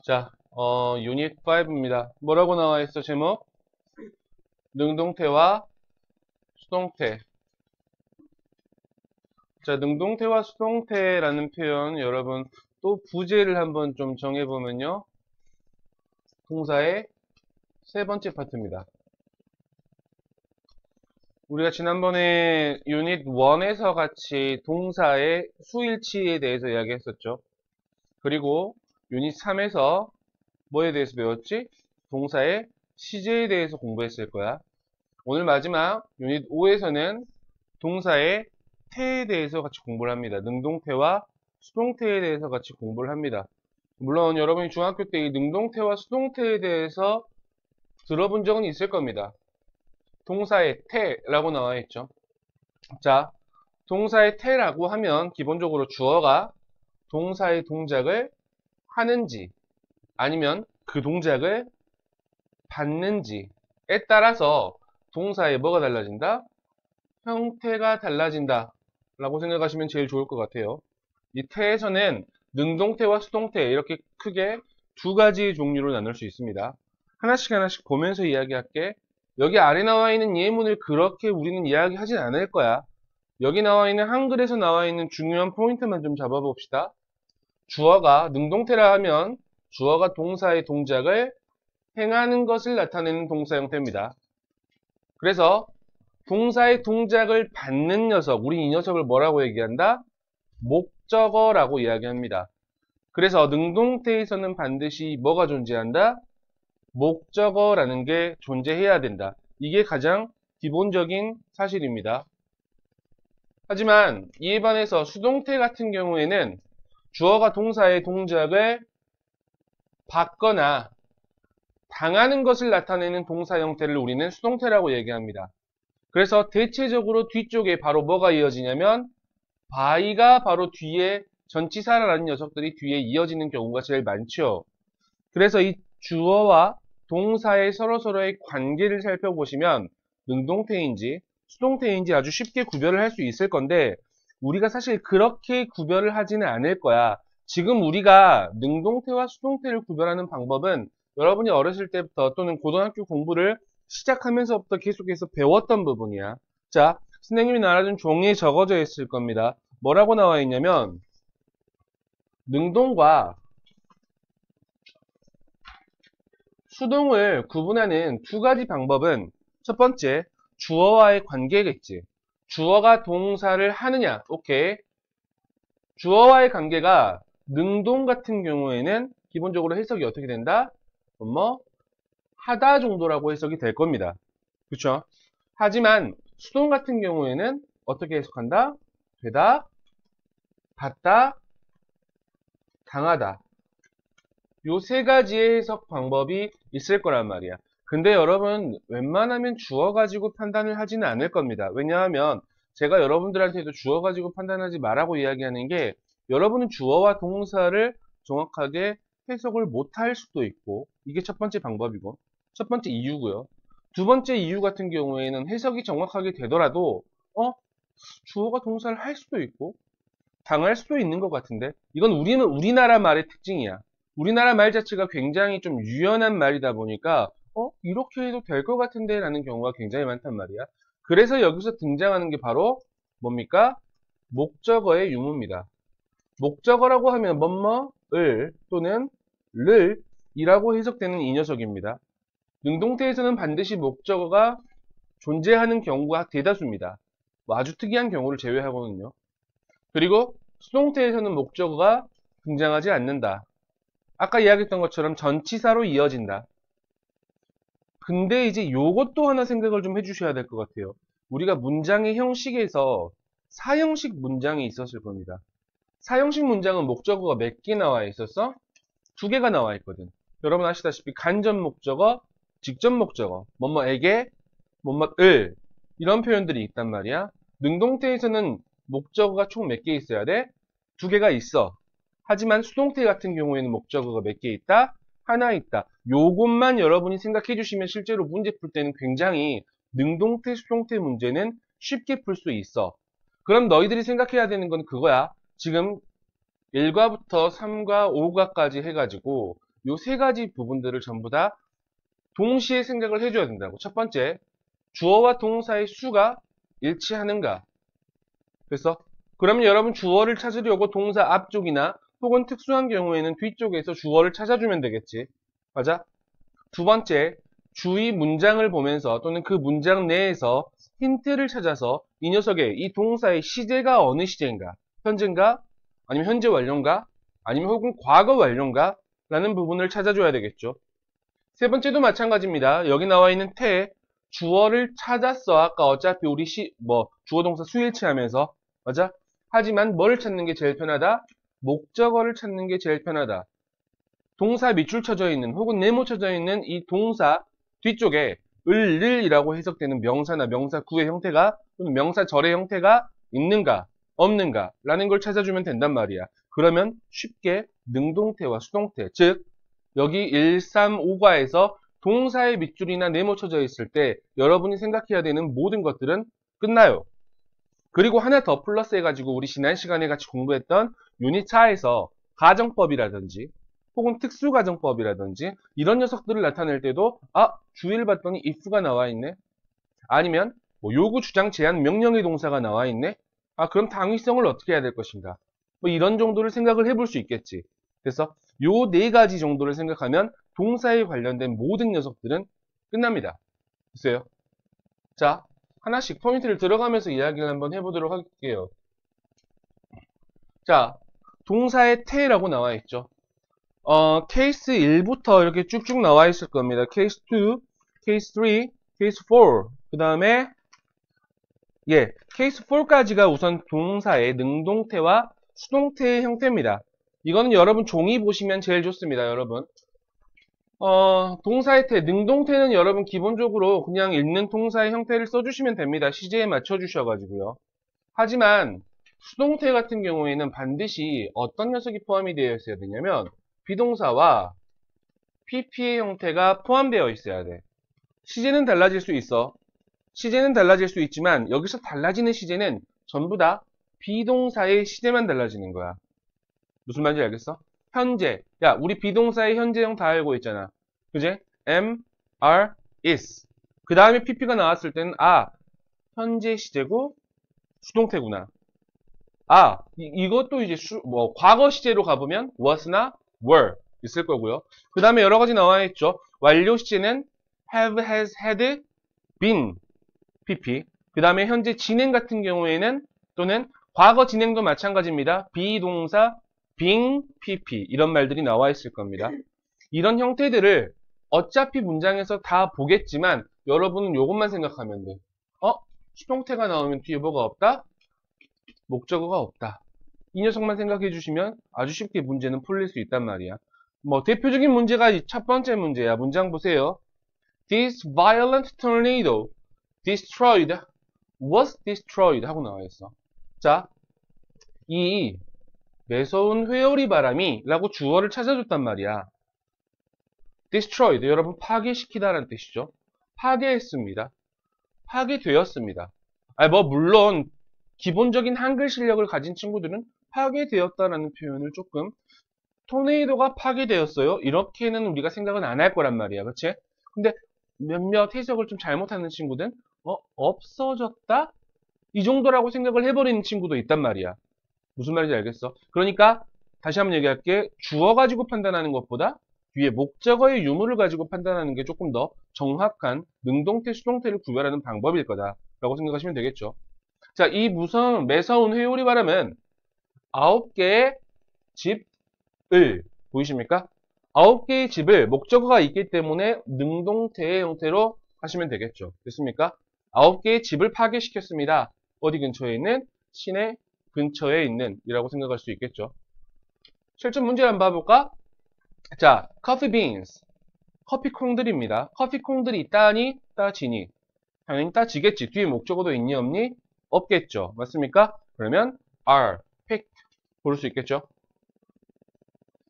자, 유닛 5입니다. 뭐라고 나와 있어, 제목? 능동태와 수동태. 자, 능동태와 수동태라는 표현, 여러분, 또 부제를 한번 좀 정해보면요. 동사의 세 번째 파트입니다. 우리가 지난번에 유닛 1에서 같이 동사의 수일치에 대해서 이야기했었죠. 그리고 유닛 3에서 뭐에 대해서 배웠지? 동사의 시제에 대해서 공부했을 거야. 오늘 마지막 유닛 5에서는 동사의 태에 대해서 같이 공부를 합니다. 능동태와 수동태에 대해서 같이 공부를 합니다. 물론 여러분이 중학교 때 이 능동태와 수동태에 대해서 들어본 적은 있을 겁니다. 동사의 태라고 나와 있죠. 자, 동사의 태라고 하면 기본적으로 주어가 동사의 동작을 하는지 아니면 그 동작을 받는지에 따라서 동사의 뭐가 달라진다? 형태가 달라진다 라고 생각하시면 제일 좋을 것 같아요. 이 태에서는 능동태와 수동태 이렇게 크게 두 가지 종류로 나눌 수 있습니다. 하나씩 보면서 이야기할게. 여기 아래 나와 있는 예문을 그렇게 우리는 이야기하진 않을 거야. 여기 나와 있는 한글에서 나와 있는 중요한 포인트만 좀 잡아봅시다. 주어가 능동태라 하면 주어가 동사의 동작을 행하는 것을 나타내는 동사 형태입니다. 그래서 동사의 동작을 받는 녀석, 우리 이 녀석을 뭐라고 얘기한다? 목적어라고 이야기합니다. 그래서 능동태에서는 반드시 뭐가 존재한다? 목적어라는 게 존재해야 된다. 이게 가장 기본적인 사실입니다. 하지만 이에 반해서 수동태 같은 경우에는 주어가 동사의 동작을 받거나 당하는 것을 나타내는 동사 형태를 우리는 수동태라고 얘기합니다. 그래서 대체적으로 뒤쪽에 바로 뭐가 이어지냐면 by가 바로 뒤에 전치사라는 녀석들이 뒤에 이어지는 경우가 제일 많죠. 그래서 이 주어와 동사의 서로서로의 관계를 살펴보시면 능동태인지 수동태인지 아주 쉽게 구별을 할 수 있을 건데 우리가 사실 그렇게 구별을 하지는 않을 거야. 지금 우리가 능동태와 수동태를 구별하는 방법은 여러분이 어렸을 때부터 또는 고등학교 공부를 시작하면서부터 계속해서 배웠던 부분이야. 자, 선생님이 나눠준 종이에 적어져 있을 겁니다. 뭐라고 나와 있냐면 능동과 수동을 구분하는 두 가지 방법은 첫 번째, 주어와의 관계겠지. 주어가 동사를 하느냐, 오케이. 주어와의 관계가 능동 같은 경우에는 기본적으로 해석이 어떻게 된다? 하다 정도라고 해석이 될 겁니다. 그쵸? 하지만 수동 같은 경우에는 어떻게 해석한다? 되다, 받다, 당하다. 요 세 가지의 해석 방법이 있을 거란 말이야. 근데 여러분 웬만하면 주어 가지고 판단을 하지는 않을 겁니다. 왜냐하면 제가 여러분들한테도 주어 가지고 판단하지 말라고 이야기하는 게 여러분은 주어와 동사를 정확하게 해석을 못할 수도 있고 이게 첫 번째 방법이고 첫 번째 이유고요. 두 번째 이유 같은 경우에는 해석이 정확하게 되더라도 주어가 동사를 할 수도 있고 당할 수도 있는 것 같은데 이건 우리나라 말의 특징이야. 우리나라 말 자체가 굉장히 좀 유연한 말이다 보니까 이렇게 해도 될 것 같은데 라는 경우가 굉장히 많단 말이야. 그래서 여기서 등장하는 게 바로 뭡니까? 목적어의 유무입니다. 목적어라고 하면 뭐뭐을 또는 를 이라고 해석되는 이 녀석입니다. 능동태에서는 반드시 목적어가 존재하는 경우가 대다수입니다. 아주 특이한 경우를 제외하고는요. 그리고 수동태에서는 목적어가 등장하지 않는다. 아까 이야기했던 것처럼 전치사로 이어진다. 근데 이제 요것도 하나 생각을 좀 해주셔야 될 것 같아요. 우리가 문장의 형식에서 사형식 문장이 있었을 겁니다. 사형식 문장은 목적어가 몇 개 나와 있었어? 두 개가 나와 있거든. 여러분 아시다시피 간접 목적어, 직접 목적어, 뭐뭐에게, 뭐뭐을 이런 표현들이 있단 말이야. 능동태에서는 목적어가 총 몇 개 있어야 돼? 두 개가 있어. 하지만 수동태 같은 경우에는 목적어가 몇 개 있다? 하나 있다. 요것만 여러분이 생각해 주시면 실제로 문제 풀 때는 굉장히 능동태, 수동태 문제는 쉽게 풀 수 있어. 그럼 너희들이 생각해야 되는 건 그거야. 지금 1과부터 3과, 5과까지 해가지고 요 세 가지 부분들을 전부 다 동시에 생각을 해줘야 된다고. 첫 번째, 주어와 동사의 수가 일치하는가. 그래서 그러면 여러분 주어를 찾으려고 동사 앞쪽이나 혹은 특수한 경우에는 뒤쪽에서 주어를 찾아주면 되겠지. 맞아? 두 번째, 주의 문장을 보면서 또는 그 문장 내에서 힌트를 찾아서 이 녀석의 이 동사의 시제가 어느 시제인가? 현재인가? 아니면 현재 완료인가? 아니면 혹은 과거 완료인가? 라는 부분을 찾아줘야 되겠죠. 세 번째도 마찬가지입니다. 여기 나와 있는 태, 주어를 찾았어. 아까 어차피 우리 주어 동사 수일치 하면서. 맞아? 하지만 뭘 찾는 게 제일 편하다? 목적어를 찾는 게 제일 편하다. 동사 밑줄 쳐져 있는 혹은 네모 쳐져 있는 이 동사 뒤쪽에 을이라고 해석되는 명사나 명사구의 형태가 또는 명사절의 형태가 있는가 없는가 라는 걸 찾아주면 된단 말이야. 그러면 쉽게 능동태와 수동태, 즉 여기 1, 3, 5과에서 동사의 밑줄이나 네모 쳐져 있을 때 여러분이 생각해야 되는 모든 것들은 끝나요. 그리고 하나 더 플러스 해가지고 우리 지난 시간에 같이 공부했던 유닛 4에서 가정법이라든지 혹은 특수가정법이라든지 이런 녀석들을 나타낼 때도 주의를 봤더니 if가 나와 있네. 아니면 요구, 주장, 제한, 명령의 동사가 나와 있네. 그럼 당위성을 어떻게 해야 될 것인가. 이런 정도를 생각을 해볼 수 있겠지. 그래서 요 네 가지 정도를 생각하면 동사에 관련된 모든 녀석들은 끝납니다. 됐어요? 자, 하나씩 포인트를 들어가면서 이야기를 한번 해보도록 할게요. 자, 동사의 태라고 나와 있죠. 케이스 1부터 이렇게 쭉쭉 나와 있을 겁니다. 케이스 2, 케이스 3, 케이스 4. 그 다음에, 케이스 4까지가 우선 동사의 능동태와 수동태의 형태입니다. 이거는 여러분 종이 보시면 제일 좋습니다, 여러분. 동사의 태, 능동태는 여러분 기본적으로 그냥 읽는 동사의 형태를 써주시면 됩니다. 시제에 맞춰주셔가지고요. 하지만 수동태 같은 경우에는 반드시 어떤 녀석이 포함이 되어 있어야 되냐면 비동사와 PP의 형태가 포함되어 있어야 돼. 시제는 달라질 수 있어. 시제는 달라질 수 있지만 여기서 달라지는 시제는 전부 다 비동사의 시제만 달라지는 거야. 무슨 말인지 알겠어? 현재. 야, 우리 비동사의 현재형 다 알고 있잖아. 그지? am, are, is. 그 다음에 pp가 나왔을 때는 현재 시제고 수동태구나. 이것도 이제 과거 시제로 가보면 was나 were 있을 거고요. 그 다음에 여러 가지 나와 있죠. 완료 시제는 have, has, had, been, pp. 그 다음에 현재 진행 같은 경우에는 또는 과거 진행도 마찬가지입니다. 비동사, being, pp. 이런 말들이 나와 있을 겁니다. 이런 형태들을 어차피 문장에서 다 보겠지만 여러분은 이것만 생각하면 돼. 수동태가 나오면 뒤에 뭐가 없다? 목적어가 없다. 이 녀석만 생각해 주시면 아주 쉽게 문제는 풀릴 수 있단 말이야. 대표적인 문제가 첫 번째 문제야. 문장 보세요. This violent tornado was destroyed 하고 나와 있어. 자, 이 매서운 회오리 바람이 라고 주어를 찾아줬단 말이야. destroyed, 여러분 파괴시키다라는 뜻이죠. 파괴했습니다. 파괴되었습니다. 물론 기본적인 한글 실력을 가진 친구들은 파괴되었다라는 표현을 조금 토네이도가 파괴되었어요. 이렇게는 우리가 생각은 안 할 거란 말이야. 그치? 근데 몇몇 해석을 좀 잘못하는 친구들은 없어졌다? 이 정도라고 생각을 해버리는 친구도 있단 말이야. 무슨 말인지 알겠어? 그러니까 다시 한번 얘기할게. 주어 가지고 판단하는 것보다 뒤에 목적어의 유무를 가지고 판단하는 게 조금 더 정확한 능동태, 수동태를 구별하는 방법일 거다라고 생각하시면 되겠죠. 자, 이 매서운 회오리 바람은 9개의 집을 보이십니까? 9개의 집을 목적어가 있기 때문에 능동태의 형태로 하시면 되겠죠. 됐습니까? 9개의 집을 파괴시켰습니다. 어디 근처에 있는? 시내 근처에 있는 이라고 생각할 수 있겠죠. 실전 문제를 한번 봐볼까? 자, coffee beans. 커피 콩들입니다. 커피 콩들이 있다니, 따지니. 당연히 따지겠지. 뒤에 목적어도 있니, 없니? 없겠죠. 맞습니까? 그러면 are picked 볼 수 있겠죠.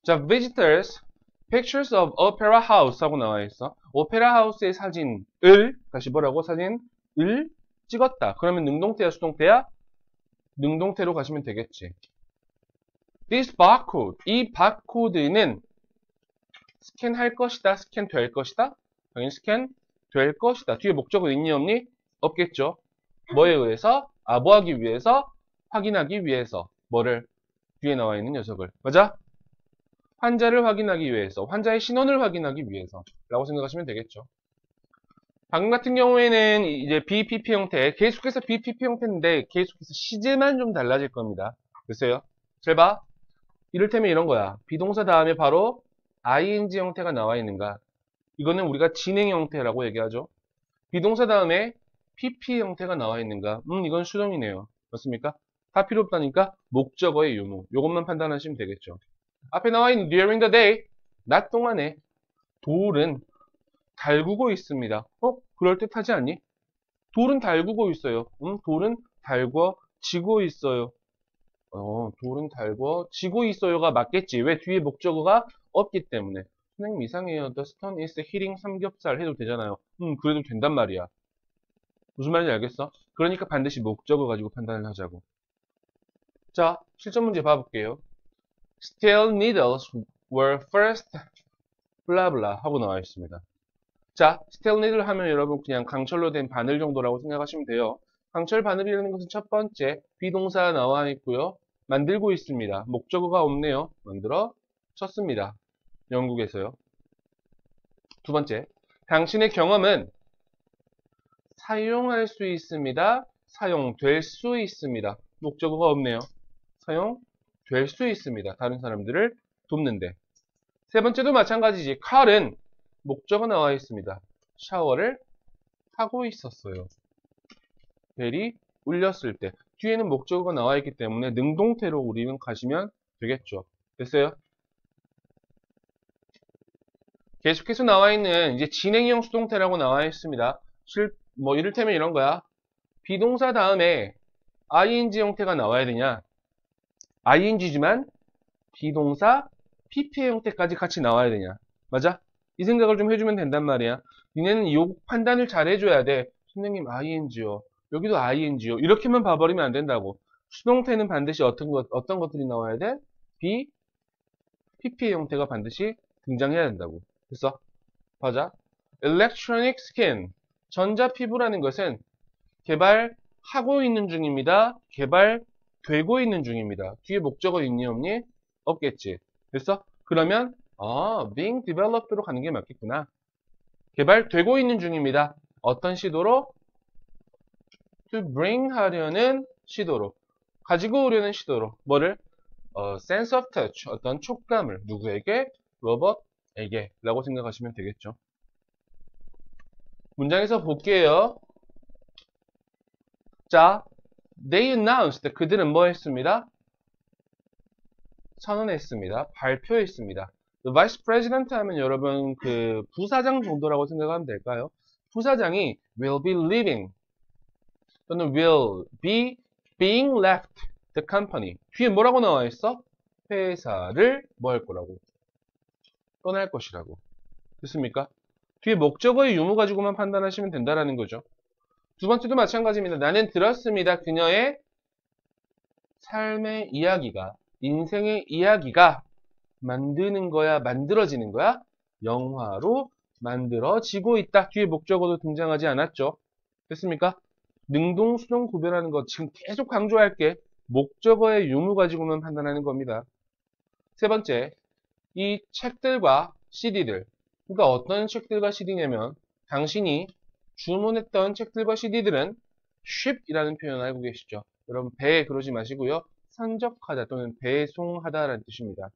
자, visitors pictures of opera house 하고 나와 있어. 오페라 하우스의 사진을 다시 뭐라고? 사진을 찍었다. 그러면 능동태야, 수동태야? 능동태로 가시면 되겠지. This barcode, 이 바코드는 스캔할 것이다, 스캔 될 것이다? 당연히 스캔 될 것이다. 뒤에 목적어 있니 없니? 없겠죠. 뭐에 의해서? 뭐 하기 위해서? 확인하기 위해서. 뭐를? 뒤에 나와 있는 녀석을. 맞아? 환자를 확인하기 위해서. 환자의 신원을 확인하기 위해서. 라고 생각하시면 되겠죠. 방금 같은 경우에는 이제 BPP 형태, 계속해서 BPP 형태인데 계속해서 시제만 좀 달라질 겁니다. 글쎄요. 잘 봐. 이를테면 이런 거야. 비동사 다음에 바로 ing 형태가 나와 있는가? 이거는 우리가 진행 형태라고 얘기하죠. 비동사 다음에 PP 형태가 나와 있는가? 이건 수동이네요. 맞습니까? 다 필요 없다니까 목적어의 유무. 이것만 판단하시면 되겠죠. 앞에 나와 있는 during the day, 낮 동안에 돌은 달구고 있습니다. 그럴듯하지 않니? 돌은 달구고 있어요. 돌은 달궈지고 있어요. 돌은 달궈지고 있어요가 맞겠지. 왜? 뒤에 목적어가 없기 때문에. 선생님 이상해요. The stone is hitting 삼겹살 해도 되잖아요. 그래도 된단 말이야. 무슨 말인지 알겠어? 그러니까 반드시 목적어 가지고 판단을 하자고. 자, 실전 문제 봐볼게요. Steel needles were first blah blah 하고 나와 있습니다. 자, steel needle 하면 여러분 그냥 강철로 된 바늘 정도라고 생각하시면 돼요. 강철 바늘이라는 것은 첫 번째 비동사 나와 있고요. 만들고 있습니다. 목적어가 없네요. 만들어 쳤습니다. 영국에서요. 두 번째, 당신의 경험은 사용할 수 있습니다. 사용될 수 있습니다. 목적어가 없네요. 사용될 수 있습니다. 다른 사람들을 돕는데. 세 번째도 마찬가지지. 칼은 목적어 나와 있습니다. 샤워를 하고 있었어요. 벨이 울렸을 때. 뒤에는 목적어가 나와 있기 때문에 능동태로 우리는 가시면 되겠죠. 됐어요? 계속해서 나와 있는 이제 진행형 수동태라고 나와 있습니다. 이를테면 이런 거야. 비동사 다음에 ing 형태가 나와야 되냐? ing지만 비동사 pp의 형태까지 같이 나와야 되냐? 맞아? 이 생각을 좀 해주면 된단 말이야. 니네는 이 판단을 잘 해줘야 돼. 선생님 ing요. 여기도 ing요. 이렇게만 봐버리면 안 된다고. 수동태는 반드시 어떤 것들이 나와야 돼? pp의 형태가 반드시 등장해야 된다고. 됐어? 보자. electronic skin. 전자피부라는 것은 개발하고 있는 중입니다. 개발되고 있는 중입니다. 뒤에 목적어 있니 없니? 없겠지. 됐어? 그러면 being developed로 가는 게 맞겠구나. 개발되고 있는 중입니다. 어떤 시도로? to bring 하려는 시도로. 가지고 오려는 시도로. 뭐를? sense of touch. 어떤 촉감을. 누구에게? 로봇에게. 라고 생각하시면 되겠죠. 문장에서 볼게요. 자, they announced. 그들은 뭐 했습니다? 선언했습니다. 발표했습니다. The vice president 하면 여러분 그 부사장 정도라고 생각하면 될까요? 부사장이 will be leaving 또는 will be being left the company. 뒤에 뭐라고 나와 있어? 회사를 뭐 할 거라고? 떠날 것이라고. 됐습니까? 뒤에 목적어의 유무 가지고만 판단하시면 된다라는 거죠. 두 번째도 마찬가지입니다. 나는 들었습니다. 그녀의 삶의 이야기가, 인생의 이야기가 만드는 거야, 만들어지는 거야? 영화로 만들어지고 있다. 뒤에 목적어도 등장하지 않았죠. 됐습니까? 능동, 수동 구별하는 거 지금 계속 강조할게. 목적어의 유무 가지고만 판단하는 겁니다. 세 번째, 이 책들과 CD들. 그러니까 어떤 책들과 CD냐면 당신이 주문했던 책들과 CD들은 ship이라는 표현 알고 계시죠? 여러분 배 그러지 마시고요. 선적하다 또는 배송하다라는 뜻입니다.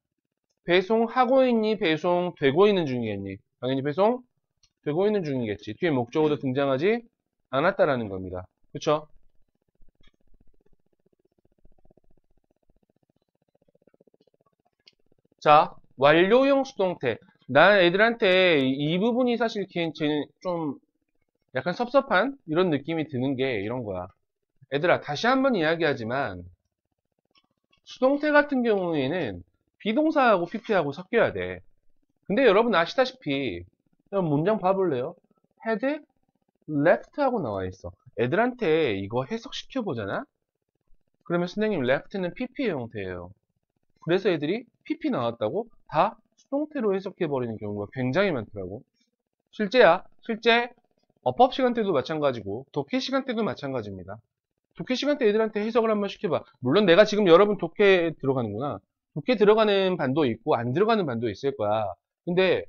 배송하고 있니? 배송되고 있는 중이겠니? 당연히 배송되고 있는 중이겠지. 뒤에 목적어도 등장하지 않았다라는 겁니다. 그쵸? 자, 완료형 수동태. 난 애들한테 이 부분이 사실 좀 약간 섭섭한 이런 느낌이 드는 게 이런 거야. 애들아, 다시 한번 이야기하지만 수동태 같은 경우에는 비동사하고 PP하고 섞여야 돼. 근데 여러분 아시다시피 여러분 문장 봐볼래요? had left 하고 나와 있어. 애들한테 이거 해석시켜 보잖아? 그러면 선생님 left는 PP 형태예요. 그래서 애들이 PP 나왔다고 다 수동태로 해석해버리는 경우가 굉장히 많더라고. 실제야. 실제 어법 시간 때도 마찬가지고 독해 시간 때도 마찬가지입니다. 독해 시간 때 애들한테 해석을 한번 시켜봐. 물론 내가 지금 여러분 독해 들어가는구나. 독해 들어가는 반도 있고 안 들어가는 반도 있을 거야. 근데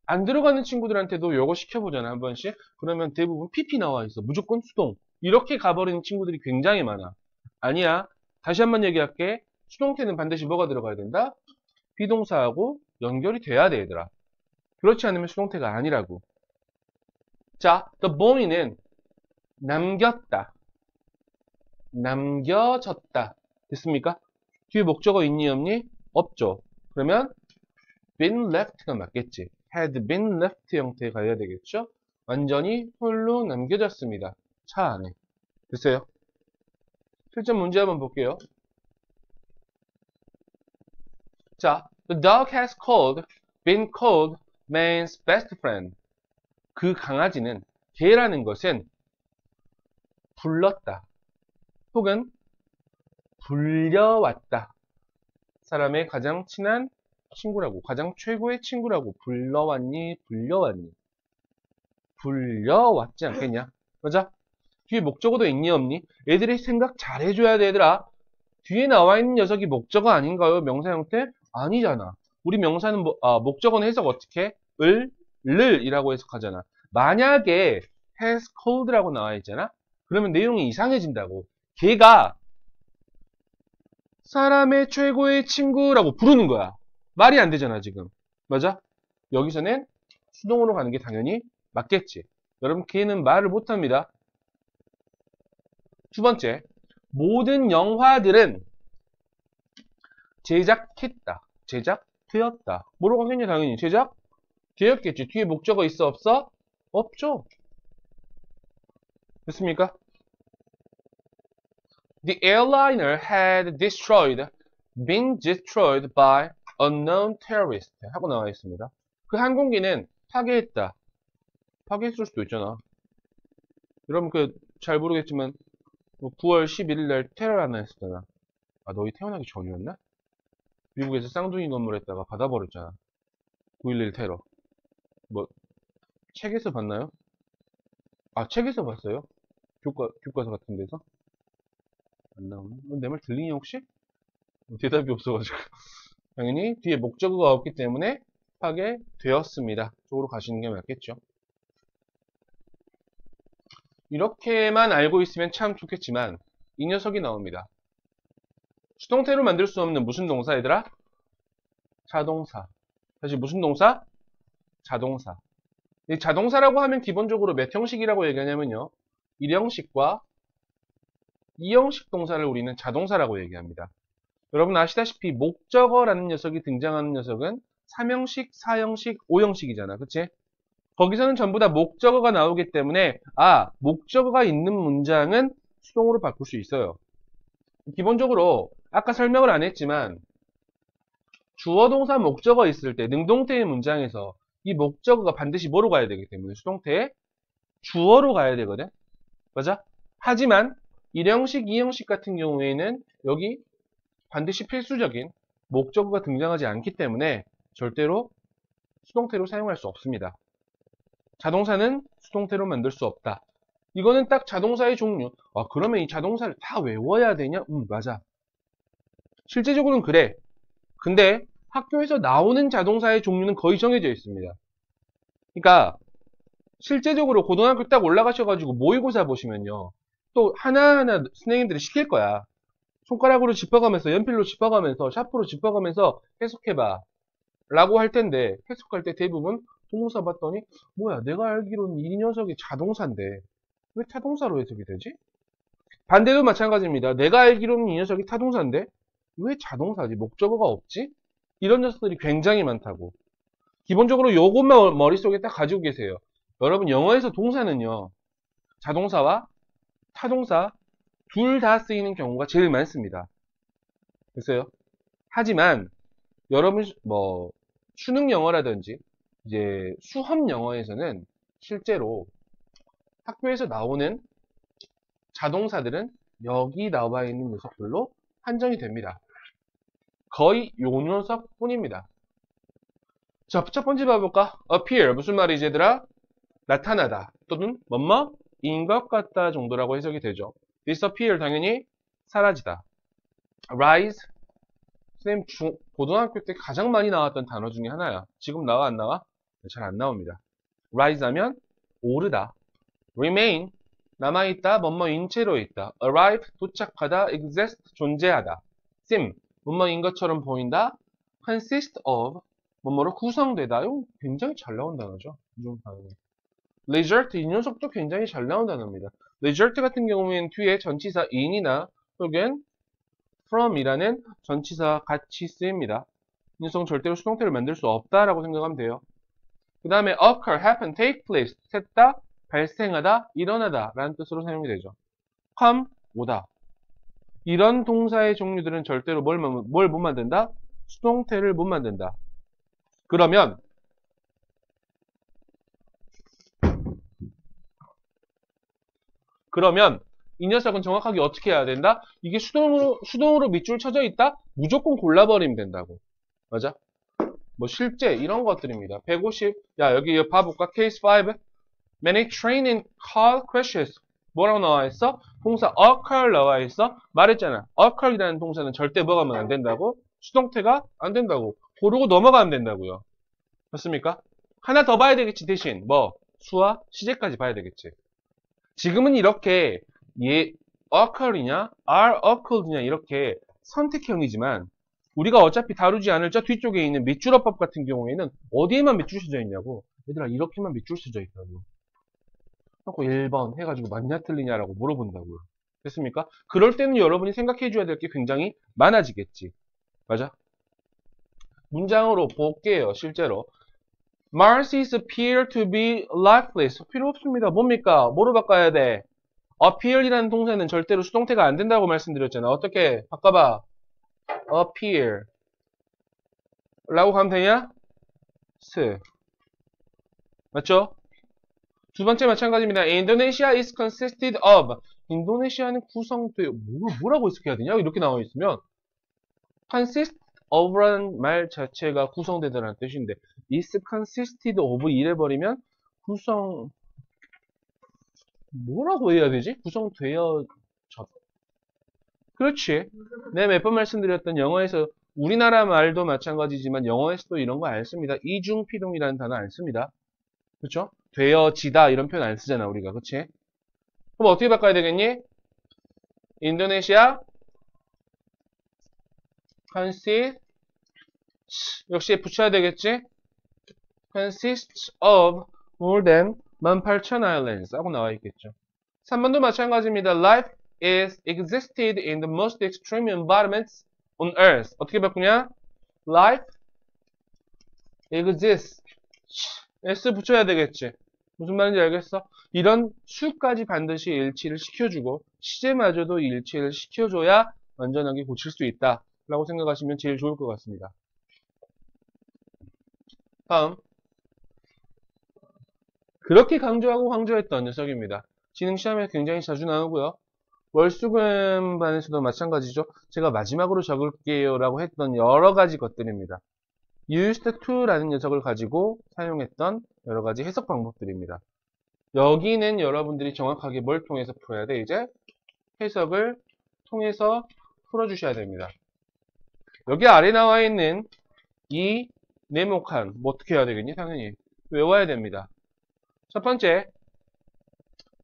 안 들어가는 친구들한테도 요거 시켜보잖아, 한 번씩. 그러면 대부분 PP 나와 있어. 무조건 수동. 이렇게 가버리는 친구들이 굉장히 많아. 아니야. 다시 한번 얘기할게. 수동태는 반드시 뭐가 들어가야 된다? 비동사하고 연결이 돼야 돼, 얘들아. 그렇지 않으면 수동태가 아니라고. 자, the boy는 남겼다. 남겨졌다. 됐습니까? 뒤에 목적어 있니 없니? 없죠. 그러면 been left가 맞겠지. had been left 형태에 가야 되겠죠? 완전히 홀로 남겨졌습니다. 차 안에. 됐어요? 실전 문제 한번 볼게요. 자, the dog has been called man's best friend. 그 강아지는 개라는 것은 불렀다. 혹은 불려왔다. 사람의 가장 친한 친구라고, 가장 최고의 친구라고. 불러왔니? 불려왔니? 불려왔지 않겠냐? 맞아? 뒤에 목적어도 있니 없니? 애들이 생각 잘 해줘야 돼, 얘들아. 뒤에 나와 있는 녀석이 목적어 아닌가요? 명사 형태? 아니잖아. 우리 명사는 목적어는 해석 어떻게 해? 을이라고 해석하잖아. 만약에 has called라고 나와 있잖아? 그러면 내용이 이상해진다고. 걔가 사람의 최고의 친구라고 부르는 거야. 말이 안 되잖아, 지금. 맞아? 여기서는 수동으로 가는 게 당연히 맞겠지. 여러분, 걔는 말을 못합니다. 두 번째, 모든 영화들은 제작했다. 제작되었다. 뭐라고 하겠냐, 당연히. 제작되었겠지. 뒤에 목적어 있어, 없어? 없죠. 됐습니까? The airliner had been destroyed by unknown terrorists. 하고 나와 있습니다. 그 항공기는 파괴했다. 파괴했을 수도 있잖아. 여러분, 잘 모르겠지만, 9월 11일 날 테러 하나 했었잖아. 아, 너희 태어나기 전이었나? 미국에서 쌍둥이 건물에다가 받아버렸잖아. 9.11 테러. 뭐, 책에서 봤나요? 아, 책에서 봤어요? 교과서 같은 데서? 안 나오나? 내 말 들리니 혹시? 대답이 없어가지고. 당연히 뒤에 목적어가 없기 때문에 파괴되었습니다. 쪽으로 가시는 게 맞겠죠. 이렇게만 알고 있으면 참 좋겠지만 이 녀석이 나옵니다. 수동태로 만들 수 없는 무슨 동사, 얘들아? 자동사. 다시 무슨 동사? 자동사. 이 자동사라고 하면 기본적으로 몇 형식이라고 얘기하냐면요. 1형식과 2형식 동사를 우리는 자동사라고 얘기합니다. 여러분 아시다시피 목적어라는 녀석이 등장하는 녀석은 3형식, 4형식, 5형식이잖아. 그치? 거기서는 전부 다 목적어가 나오기 때문에 목적어가 있는 문장은 수동으로 바꿀 수 있어요. 기본적으로 아까 설명을 안 했지만 주어, 동사, 목적어 있을 때 능동태의 문장에서 이 목적어가 반드시 뭐로 가야 되기 때문에 수동태에 주어로 가야 되거든. 맞아? 하지만 1형식, 2형식 같은 경우에는 여기 반드시 필수적인 목적어가 등장하지 않기 때문에 절대로 수동태로 사용할 수 없습니다. 자동사는 수동태로 만들 수 없다. 이거는 딱 자동사의 종류. 그러면 이 자동사를 다 외워야 되냐? 맞아. 실제적으로는 그래. 근데 학교에서 나오는 자동사의 종류는 거의 정해져 있습니다. 그러니까 실제적으로 고등학교 딱 올라가셔가지고 모의고사 보시면요. 또 하나하나 선생님들이 시킬 거야. 손가락으로 짚어가면서, 연필로 짚어가면서, 샤프로 짚어가면서 해석해봐. 라고 할 텐데, 해석할 때 대부분 동사 봤더니, 뭐야, 내가 알기로는 이 녀석이 자동사인데, 왜 타동사로 해석이 되지? 반대도 마찬가지입니다. 내가 알기로는 이 녀석이 타동사인데, 왜 자동사지? 목적어가 없지? 이런 녀석들이 굉장히 많다고. 기본적으로 요것만 머릿속에 딱 가지고 계세요. 여러분, 영어에서 동사는요, 자동사와 타동사 둘 다 쓰이는 경우가 제일 많습니다. 됐어요? 하지만 여러분 수능 영어라든지 이제 수험 영어에서는 실제로 학교에서 나오는 자동사들은 여기 나와 있는 녀석들로 한정이 됩니다. 거의 요 녀석뿐입니다. 자, 첫 번째 봐볼까? appear 무슨 말이지 얘들아? 나타나다 또는 뭐뭐인 것 같다 정도라고 해석이 되죠. disappear 당연히 사라지다. rise 선생님 고등학교 때 가장 많이 나왔던 단어 중에 하나야. 지금 나와 안 나와? 잘 안 나옵니다. rise 하면 오르다. remain 남아있다 뭐뭐인 채로 있다. arrive 도착하다. exist 존재하다. seem 뭐뭐인 것처럼 보인다. consist of 뭐뭐로 구성되다. 이거 굉장히 잘 나온 단어죠. 이종 단어는. result 이 녀석도 굉장히 잘 나온 단어입니다. result 같은 경우에는 뒤에 전치사 in이나 혹은 from이라는 전치사 같이 쓰입니다. 이 녀석은 절대로 수동태를 만들 수 없다라고 생각하면 돼요. 그 다음에 occur, happen, take place 셋 다 발생하다, 일어나다 라는 뜻으로 사용이 되죠. come, 오다. 이런 동사의 종류들은 절대로 뭘 못 만든다? 수동태를 못 만든다. 그러면 이 녀석은 정확하게 어떻게 해야 된다? 이게 수동으로 밑줄 쳐져 있다? 무조건 골라버리면 된다고. 맞아? 뭐 실제 이런 것들입니다. 150. 야, 여기 봐볼까? 케이스 5. Many train and car crashes. 뭐라고 나와 있어? 동사 occur 나와 있어? 말했잖아. occur이라는 동사는 절대 뭐가 하면 안 된다고? 수동태가 안 된다고. 고르고 넘어가면 된다고요. 맞습니까? 하나 더 봐야 되겠지. 대신 뭐 수와 시제까지 봐야 되겠지. 지금은 이렇게 occur이냐 are occurred냐 이렇게 선택형이지만 우리가 어차피 다루지 않을 저 뒤쪽에 있는 밑줄어법 같은 경우에는 어디에만 밑줄 써져 있냐고. 얘들아 이렇게만 밑줄 써져 있다고. 하고 1번 해가지고 맞냐 틀리냐라고 물어본다고요. 됐습니까? 그럴 때는 여러분이 생각해 줘야 될 게 굉장히 많아지겠지. 맞아? 문장으로 볼게요. 실제로 Marcy's appear to be lifeless. 필요 없습니다. 뭡니까? 뭐로 바꿔야 돼? appear이라는 동사는 절대로 수동태가 안 된다고 말씀드렸잖아. 어떻게 바꿔봐? appear 라고 가면 되냐? 맞죠? 두 번째 마찬가지입니다. Indonesia is consisted of. 인도네시아는 구성되어 뭐라고 해석해야 되냐? 이렇게 나와 있으면 consist of라는 말 자체가 구성되다라는 뜻인데 is consisted of 이래버리면 뭐라고 해야 되지? 구성되어졌. 그렇지. 내가 몇 번 말씀드렸던 영어에서 우리나라 말도 마찬가지지만 영어에서도 이런 거 안 씁니다. 이중피동이라는 단어 안 씁니다. 그렇죠? 되어지다 이런 표현 안 쓰잖아 우리가. 그치? 그럼 어떻게 바꿔야 되겠니? 인도네시아 consist 역시 붙여야 되겠지? consists of more than 18,000 islands 하고 나와 있겠죠. 3번도 마찬가지입니다. Life is existed in the most extreme environments on earth. 어떻게 바꾸냐? Life exists S 붙여야 되겠지. 무슨 말인지 알겠어? 이런 수까지 반드시 일치를 시켜주고 시제마저도 일치를 시켜줘야 완전하게 고칠 수 있다 라고 생각하시면 제일 좋을 것 같습니다. 다음 그렇게 강조했던 녀석입니다. 지능시험에 굉장히 자주 나오고요. 월수금 반에서도 마찬가지죠. 제가 마지막으로 적을게요 라고 했던 여러가지 것들입니다. used to라는 녀석을 가지고 사용했던 여러가지 해석 방법들입니다. 여기는 여러분들이 정확하게 뭘 통해서 풀어야 돼? 이제 해석을 통해서 풀어주셔야 됩니다. 여기 아래 나와 있는 이 네모칸 뭐 어떻게 해야 되겠니? 당연히 외워야 됩니다. 첫 번째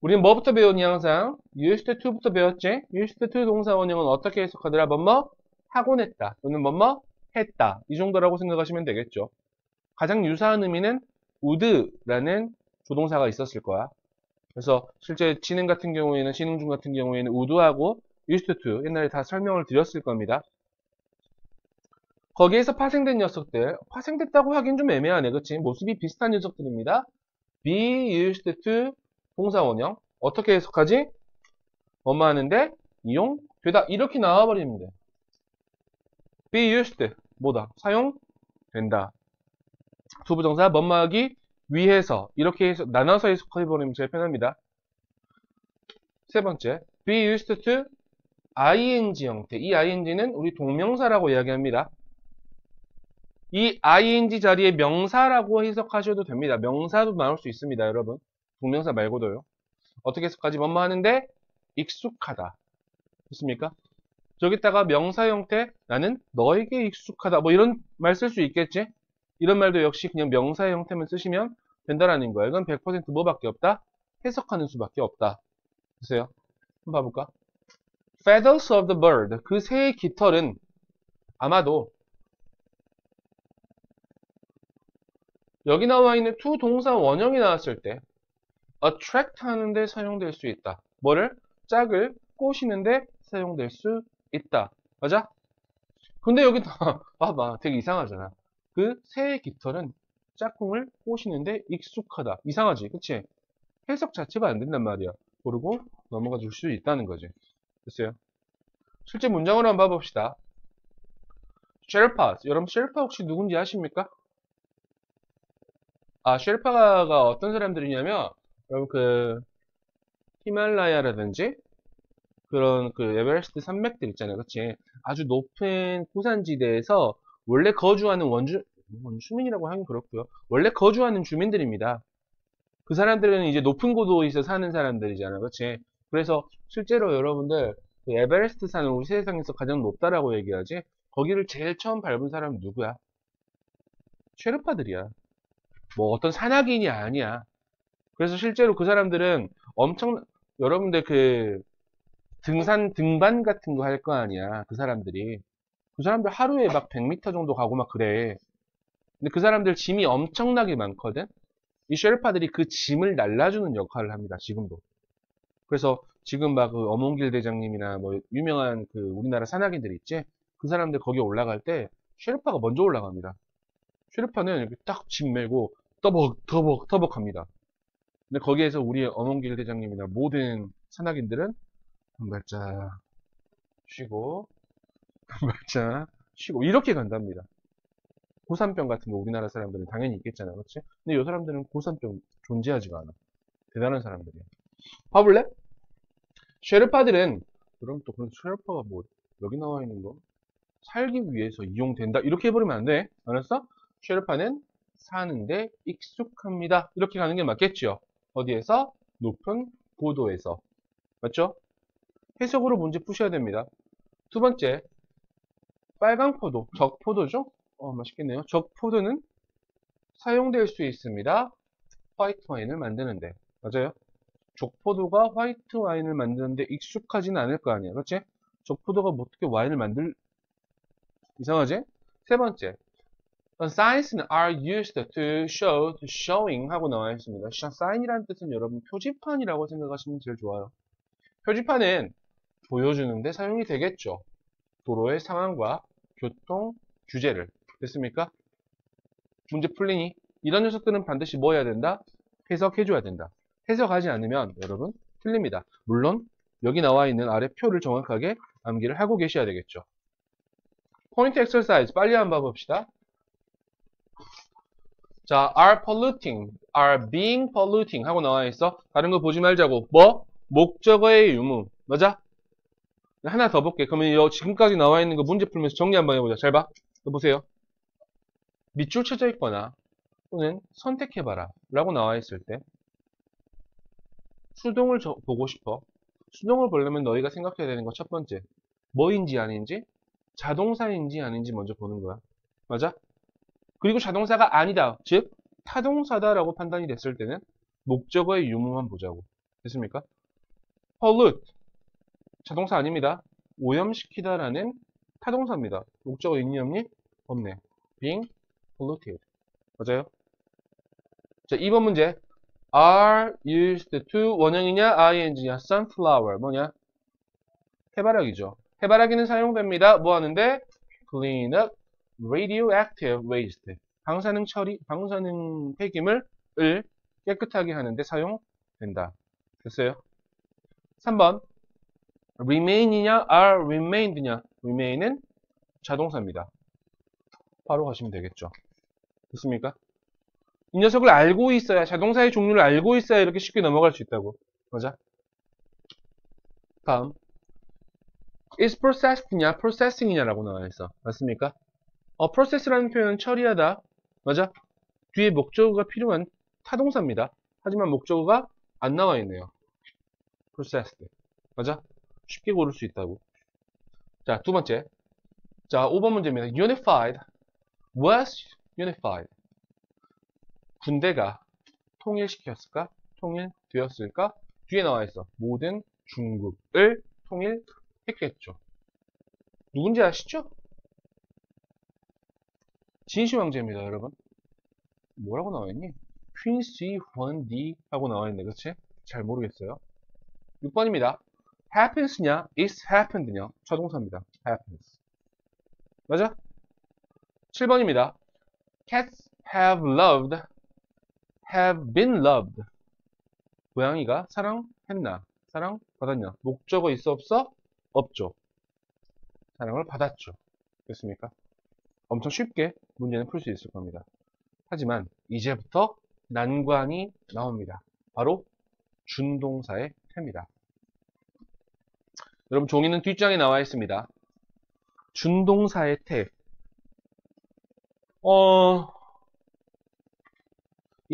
우리는 뭐부터 배웠니? 항상 used to부터 배웠지? used to 동사 원형은 어떻게 해석하더라? 뭐뭐 하곤 했다 또는 뭐뭐 했다 이 정도라고 생각하시면 되겠죠. 가장 유사한 의미는 would라는 조동사가 있었을 거야. 그래서 실제 지능 같은 경우에는 지능중 같은 경우에는 would하고 used to 옛날에 다 설명을 드렸을 겁니다. 거기에서 파생된 녀석들 파생됐다고 하긴 좀 애매하네. 그치? 모습이 비슷한 녀석들입니다. be used to 동사 원형 어떻게 해석하지? 뭐뭐 하는데 이용되다 이렇게 나와버리면 돼. be used 뭐다? 사용된다. 두부정사 뭐뭐 하기 위해서 이렇게 해서 나눠서 해석해버리면 제일 편합니다. 세 번째 be used to ing 형태. 이 ing는 우리 동명사라고 이야기합니다. 이 ing 자리에 명사라고 해석하셔도 됩니다. 명사도 나올 수 있습니다, 여러분. 동명사 말고도요. 어떻게 해석하지? 뭐뭐 하는데 익숙하다. 됐습니까? 저기다가 명사 형태, 나는 너에게 익숙하다. 뭐 이런 말 쓸 수 있겠지? 이런 말도 역시 그냥 명사 형태만 쓰시면 된다라는 거예요. 이건 100% 뭐밖에 없다? 해석하는 수밖에 없다. 보세요. 한번 봐볼까? Feathers of the bird. 그 새의 깃털은 아마도 여기 나와 있는 to 동사 원형이 나왔을 때 attract 하는데 사용될 수 있다. 뭐를? 짝을 꼬시는데 사용될 수 있다. 맞아? 근데 여기 봐봐. 되게 이상하잖아. 그 새의 깃털은 짝꿍을 꼬시는데 익숙하다. 이상하지? 그치? 해석 자체가 안 된단 말이야. 모르고 넘어가 줄 수 있다는 거지. 됐어요? 실제 문장으로 한번 봐봅시다. 쉘파. 여러분 쉘파 혹시 누군지 아십니까? 아, 쉘파가 어떤 사람들이냐면 여러분 그 히말라야라든지 그런 그 에베레스트 산맥들 있잖아요. 그치? 아주 높은 고산지대에서 원래 거주하는 원주민이라고 하긴 그렇고요. 원래 거주하는 주민들입니다. 그 사람들은 이제 높은 고도에서 사는 사람들이잖아요. 그치? 그래서 실제로 여러분들 그 에베레스트 산은 우리 세상에서 가장 높다라고 얘기하지, 거기를 제일 처음 밟은 사람은 누구야? 쉐르파들이야. 뭐 어떤 산악인이 아니야. 그래서 실제로 그 사람들은 여러분들 그 등반 같은 거 할 거 아니야. 그 사람들이. 그 사람들 하루에 막 100m 정도 가고 막 그래. 근데 그 사람들 짐이 엄청나게 많거든? 이 쉐르파들이 그 짐을 날라주는 역할을 합니다. 지금도. 그래서 지금 막 그 어몽길 대장님이나 뭐 유명한 그 우리나라 산악인들 있지? 그 사람들 거기 올라갈 때 쉐르파가 먼저 올라갑니다. 쉐르파는 이렇게 딱 짐 메고 터벅 합니다. 근데 거기에서 우리 어몽길 대장님이나 모든 산악인들은 한 발짝 쉬고 한 발짝 쉬고 이렇게 간답니다. 고산병 같은 거 우리나라 사람들은 당연히 있겠잖아, 그렇지? 근데 이 사람들은 고산병 존재하지가 않아. 대단한 사람들이야. 봐볼래? 쉐르파들은 그럼 또 그런 쉐르파가 뭐 여기 나와 있는 거 살기 위해서 이용된다 이렇게 해버리면 안 돼. 알았어? 쉐르파는 사는데 익숙합니다. 이렇게 가는 게 맞겠죠? 어디에서? 높은 고도에서. 맞죠? 해석으로 문제 푸셔야 됩니다. 두 번째, 빨강 포도, 적포도죠? 맛있겠네요. 적포도는 사용될 수 있습니다. 화이트 와인을 만드는데. 맞아요? 적포도가 화이트 와인을 만드는데 익숙하지는 않을 거 아니야. 그렇지? 적포도가 뭐 어떻게 와인을 이상하지? 세 번째, signs는 are used to show, to showing 하고 나와 있습니다. sign이라는 뜻은 여러분 표지판이라고 생각하시면 제일 좋아요. 표지판은 보여주는데 사용이 되겠죠. 도로의 상황과 교통 규제를. 됐습니까? 문제 풀리니? 이런 녀석들은 반드시 뭐 해야 된다? 해석해줘야 된다. 해석하지 않으면 여러분 틀립니다. 물론 여기 나와 있는 아래 표를 정확하게 암기를 하고 계셔야 되겠죠. 포인트 엑서사이즈 빨리 한번 봐봅시다. 자, are polluting, are being polluting 하고 나와 있어. 다른 거 보지 말자고. 뭐? 목적어의 유무. 맞아? 하나 더 볼게. 그러면 지금까지 나와 있는 거 문제 풀면서 정리 한번 해보자. 잘 봐. 보세요. 밑줄 쳐져 있거나 또는 선택해봐라 라고 나와 있을 때 수동을 보고 싶어. 수동을 보려면 너희가 생각해야 되는 거 첫 번째. 뭐인지 아닌지, 자동사인지 아닌지 먼저 보는 거야. 맞아? 그리고 자동사가 아니다. 즉, 타동사다라고 판단이 됐을 때는 목적어의 유무만 보자고. 됐습니까? pollute. 자동사 아닙니다. 오염시키다라는 타동사입니다. 목적어 있니 없니? 없네. being polluted. 맞아요? 자, 2번 문제. are used to 원형이냐 ing냐? sunflower 뭐냐? 해바라기죠. 해바라기는 사용됩니다. 뭐 하는데? clean up radioactive waste. 방사능 폐기물을 깨끗하게 하는데 사용된다. 됐어요? 3번. remain이냐 are remained냐? remain은 자동사입니다. 바로 가시면 되겠죠. 됐습니까? 이 녀석을 알고 있어야, 자동사의 종류를 알고 있어야 이렇게 쉽게 넘어갈 수 있다고. 맞아? 다음. is processed냐, processing이냐라고 나와 있어. 맞습니까? process라는 표현은 처리하다. 맞아? 뒤에 목적어가 필요한 타동사입니다. 하지만 목적어가 안 나와 있네요. processed. 맞아? 쉽게 고를 수 있다고. 자, 두 번째. 자, 5번 문제입니다. unified was unified. 군대가 통일시켰을까? 통일되었을까? 뒤에 나와 있어. 모든 중국을 통일했겠죠. 누군지 아시죠? 진시 황제입니다, 여러분. 뭐라고 나와 있니? 퀸시 헌디 하고 나와 있네, 그치? 잘 모르겠어요. 6번입니다. happens냐, is happened냐? 자동사입니다. happens. 맞아? 7번입니다. cats have loved, have been loved. 고양이가 사랑했나? 사랑받았냐? 목적어 있어 없어? 없죠. 사랑을 받았죠. 됐습니까? 엄청 쉽게 문제는 풀 수 있을 겁니다. 하지만 이제부터 난관이 나옵니다. 바로 준동사의 태입니다. 여러분 종이는 뒷장에 나와 있습니다. 준동사의 태.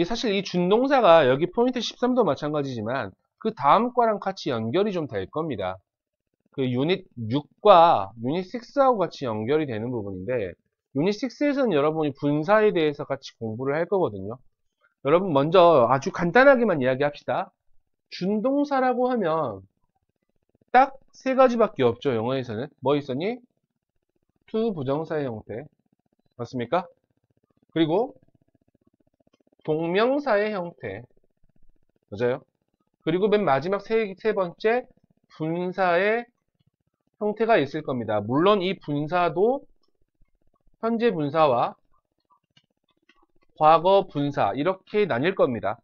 사실 이 준동사가 여기 포인트 13도 마찬가지지만 그 다음 과랑 같이 연결이 좀 될 겁니다. 그 유닛 6과 유닛 6하고 같이 연결이 되는 부분인데 유닛 6에서는 여러분이 분사에 대해서 같이 공부를 할 거거든요. 여러분 먼저 아주 간단하게만 이야기합시다. 준동사라고 하면 딱 세 가지밖에 없죠. 영어에서는. 뭐 있었니? to 부정사의 형태. 맞습니까? 그리고 동명사의 형태. 맞아요? 그리고 맨 마지막 세 번째 분사의 형태가 있을 겁니다. 물론 이 분사도 현재 분사와 과거 분사 이렇게 나뉠 겁니다.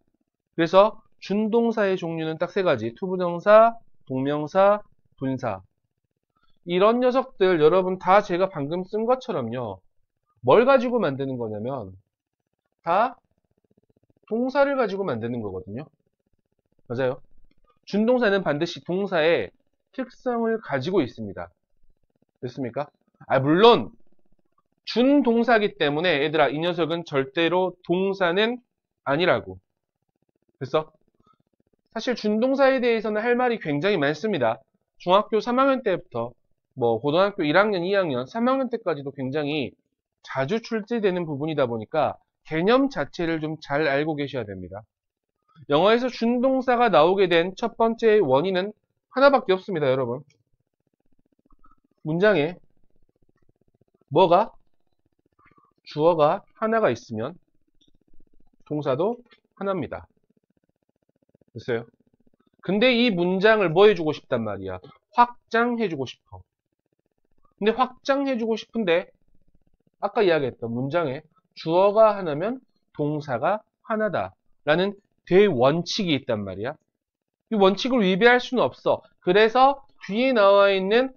그래서 준동사의 종류는 딱 세 가지. 투부정사, 동명사, 분사. 이런 녀석들 여러분 다 제가 방금 쓴 것처럼요. 뭘 가지고 만드는 거냐면 다 동사를 가지고 만드는 거거든요. 맞아요. 준동사는 반드시 동사의 특성을 가지고 있습니다. 됐습니까? 물론 준동사기 때문에 얘들아 이 녀석은 절대로 동사는 아니라고. 됐어? 사실 준동사에 대해서는 할 말이 굉장히 많습니다. 중학교 3학년 때부터 고등학교 1학년, 2학년, 3학년 때까지도 굉장히 자주 출제되는 부분이다 보니까 개념 자체를 좀 잘 알고 계셔야 됩니다. 영어에서 준동사가 나오게 된 첫 번째 원인은 하나밖에 없습니다, 여러분. 문장에 주어가 하나가 있으면 동사도 하나입니다. 됐어요? 근데 이 문장을 뭐 해주고 싶단 말이야? 확장해주고 싶어. 근데 확장해주고 싶은데 아까 이야기했던 문장에 주어가 하나면 동사가 하나다 라는 대원칙이 있단 말이야. 이 원칙을 위배할 수는 없어. 그래서 뒤에 나와 있는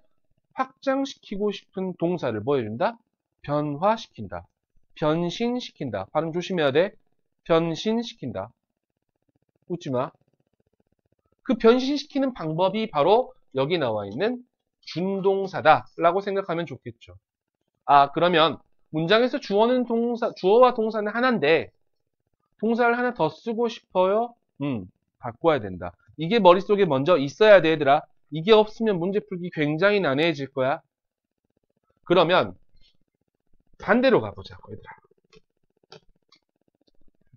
확장시키고 싶은 동사를 뭐 해준다? 변화시킨다. 변신시킨다. 발음 조심해야 돼. 변신시킨다. 웃지마. 그 변신시키는 방법이 바로 여기 나와 있는 준동사다 라고 생각하면 좋겠죠. 그러면 문장에서 주어와 동사는 하나인데 동사를 하나 더 쓰고 싶어요? 바꿔야 된다. 이게 머릿속에 먼저 있어야 돼, 얘들아. 이게 없으면 문제 풀기 굉장히 난해해질 거야. 그러면 반대로 가보자고, 얘들아.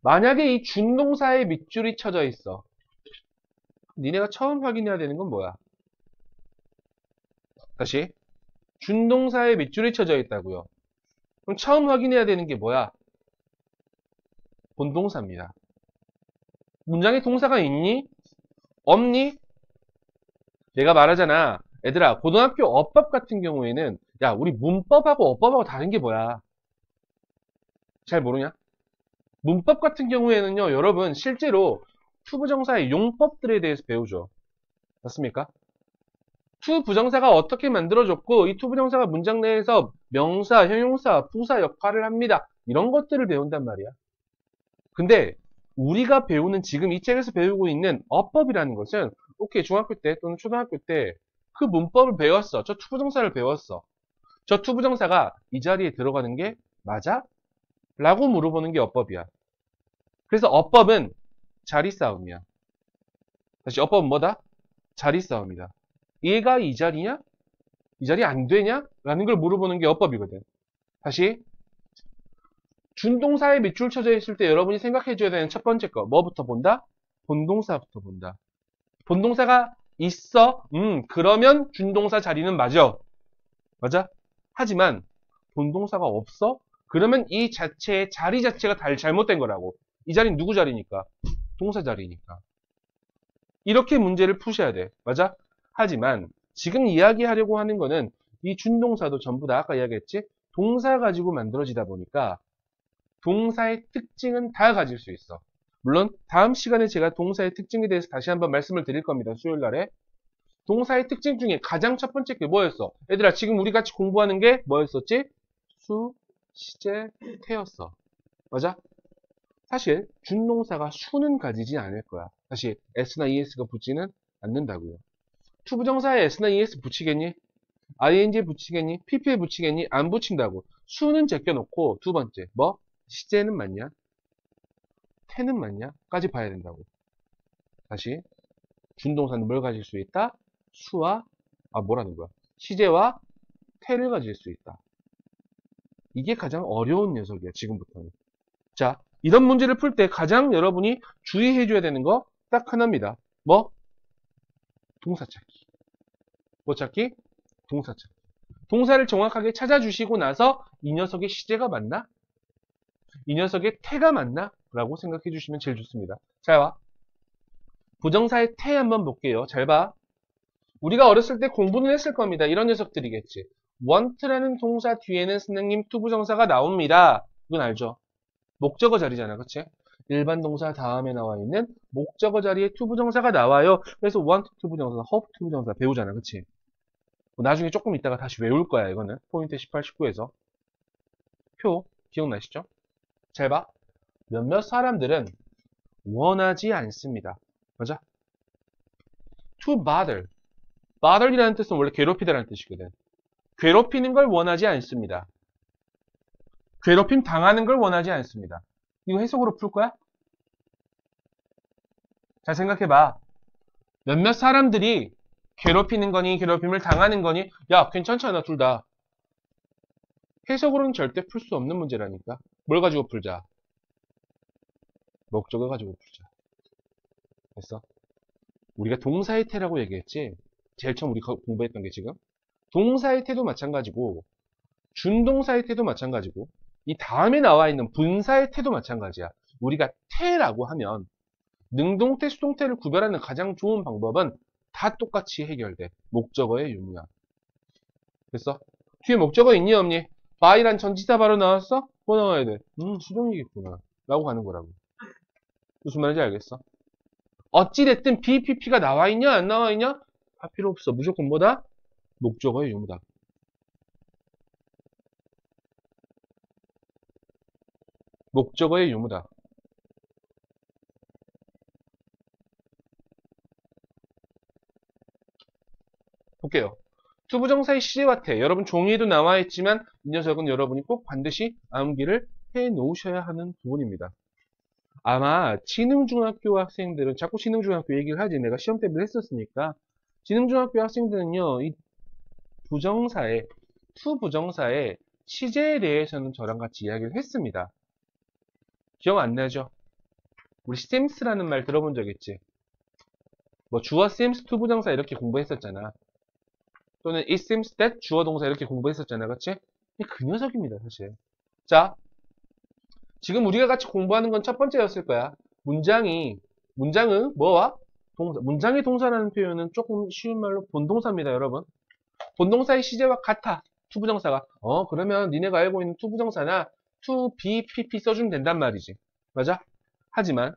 만약에 이 준동사에 밑줄이 쳐져 있어. 니네가 처음 확인해야 되는 건 뭐야? 다시. 준동사에 밑줄이 쳐져 있다고요. 그럼 처음 확인해야 되는 게 뭐야? 본동사입니다. 문장에 동사가 있니? 없니? 내가 말하잖아. 얘들아, 고등학교 어법 같은 경우에는 야, 우리 문법하고 어법하고 다른 게 뭐야? 잘 모르냐? 문법 같은 경우에는요, 여러분 실제로 투부정사의 용법들에 대해서 배우죠. 맞습니까? 투부정사가 어떻게 만들어졌고 이 투부정사가 문장 내에서 명사, 형용사, 부사 역할을 합니다. 이런 것들을 배운단 말이야. 근데 우리가 배우는 지금 이 책에서 배우고 있는 어법이라는 것은 오케이 중학교 때 또는 초등학교 때 그 문법을 배웠어. 저 투부정사를 배웠어. 저 투부정사가 이 자리에 들어가는 게 맞아? 라고 물어보는 게 어법이야. 그래서 어법은 자리 싸움이야. 다시 어법은 뭐다? 자리 싸움이다. 얘가 이 자리냐? 이 자리 안 되냐? 라는 걸 물어보는 게 어법이거든. 다시 준동사에 밑줄 쳐져 있을 때 여러분이 생각해줘야 되는 첫 번째 거 뭐부터 본다? 본동사부터 본다. 본동사가 있어? 그러면 준동사 자리는 맞아. 맞아? 하지만 본동사가 없어? 그러면 이 자체의 자리 자체가 잘못된 거라고. 이 자리는 누구 자리니까? 동사 자리니까. 이렇게 문제를 푸셔야 돼. 맞아? 하지만 지금 이야기하려고 하는 거는 이 준동사도 전부 다 아까 이야기했지? 동사 가지고 만들어지다 보니까 동사의 특징은 다 가질 수 있어. 물론 다음 시간에 제가 동사의 특징에 대해서 다시 한번 말씀을 드릴 겁니다. 수요일 날에. 동사의 특징 중에 가장 첫 번째 게 뭐였어? 얘들아 지금 우리 같이 공부하는 게 뭐였었지? 수, 시제, 태였어. 맞아? 사실 준동사가 수는 가지지 않을 거야. 다시 s나 es가 붙지는 않는다고요. 투부정사에 s나 es 붙이겠니? ing 붙이겠니? pp에 붙이겠니? 안 붙인다고. 수는 제껴놓고 두 번째 뭐? 시제는 맞냐? 태는 맞냐? 까지 봐야 된다고. 다시 준동사는 뭘 가질 수 있다? 수와 뭐라는 거야? 시제와 태를 가질 수 있다. 이게 가장 어려운 녀석이야. 지금부터는. 자, 이런 문제를 풀 때 가장 여러분이 주의해줘야 되는 거 딱 하나입니다. 뭐? 동사 찾기. 뭐 찾기? 동사 찾기. 동사를 정확하게 찾아주시고 나서 이 녀석의 시제가 맞나? 이 녀석의 태가 맞나? 라고 생각해 주시면 제일 좋습니다. 잘 봐. 부정사의 태 한번 볼게요. 잘 봐. 우리가 어렸을 때 공부는 했을 겁니다. 이런 녀석들이겠지. want라는 동사 뒤에는 선생님 투부정사가 나옵니다. 이건 알죠? 목적어 자리잖아. 그치? 일반 동사 다음에 나와 있는 목적어 자리에 투부정사가 나와요. 그래서 want 투부정사, hope 투부정사 배우잖아. 그치? 나중에 조금 있다가 다시 외울 거야. 이거는 포인트 18, 19에서 표 기억나시죠? 잘 봐. 몇몇 사람들은 원하지 않습니다. 맞아? to bother. bother이라는 뜻은 원래 괴롭히다라는 뜻이거든. 괴롭히는 걸 원하지 않습니다. 괴롭힘 당하는 걸 원하지 않습니다. 이거 해석으로 풀 거야? 잘 생각해봐. 몇몇 사람들이 괴롭히는 거니 괴롭힘을 당하는 거니 야 괜찮잖아 둘 다. 해석으로는 절대 풀 수 없는 문제라니까. 뭘 가지고 풀자? 목적을 가지고 풀자. 됐어? 우리가 동사의 태라고 얘기했지. 제일 처음 우리 공부했던 게 지금 동사의 태도 마찬가지고 준동사의 태도 마찬가지고 이 다음에 나와 있는 분사의 태도 마찬가지야. 우리가 태라고 하면 능동태, 수동태를 구별하는 가장 좋은 방법은 다 똑같이 해결돼. 목적어의 유무야. 됐어? 뒤에 목적어 있니 없니? by란 전치사 바로 나왔어? 뭐 나와야 돼? 수동이겠구나 라고 가는 거라고. 무슨 말인지 알겠어? 어찌됐든 BPP가 나와 있냐 안 나와 있냐? 다 필요 없어. 무조건 뭐다? 목적어의 유무다. 목적어의 유무다. 볼게요. 투부정사의 시제와 태. 여러분 종이에도 나와 있지만 이 녀석은 여러분이 꼭 반드시 암기를 해 놓으셔야 하는 부분입니다. 아마 지능중학교 학생들은 자꾸 지능중학교 얘기를 하지. 내가 시험 때문에 했었으니까. 지능중학교 학생들은요. 이 부정사의 투부정사의 시제에 대해서는 저랑 같이 이야기를 했습니다. 기억 안 나죠? 우리 sims라는 말 들어본 적 있지? 뭐 주어 sims 투부정사 이렇게 공부했었잖아. 또는 it seems that 주어 동사 이렇게 공부했었잖아. 그치? 그 녀석입니다. 사실. 자, 지금 우리가 같이 공부하는 건 첫 번째였을 거야. 문장의 뭐와? 동사. 문장의 동사라는 표현은 조금 쉬운 말로 본동사입니다. 여러분. 본동사의 시제와 같아. 투부정사가. 그러면 니네가 알고 있는 투부정사나 to, be, pp 써주면 된단 말이지. 맞아? 하지만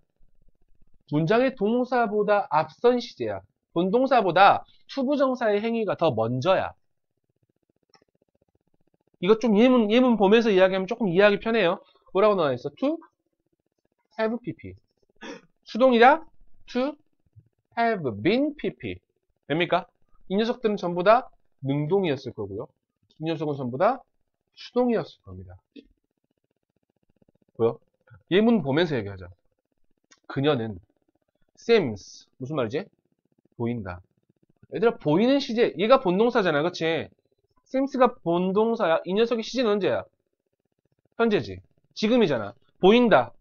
문장의 동사보다 앞선 시제야. 본동사보다 투부정사의 행위가 더 먼저야. 이것 좀 예문 보면서 이야기하면 조금 이해하기 편해요. 뭐라고 나와 있어? to have pp. 수동이다? to have been pp. 됩니까? 이 녀석들은 전부 다 능동이었을 거고요. 이 녀석은 전부 다 수동이었을 겁니다. 보여? 예문 보면서 얘기하자. 그녀는 seems 무슨 말이지? 보인다. 얘들아 보이는 시제 얘가 본동사잖아 그치? seems가 본동사야. 이 녀석의 시제는 언제야? 현재지. 지금이잖아. 보인다.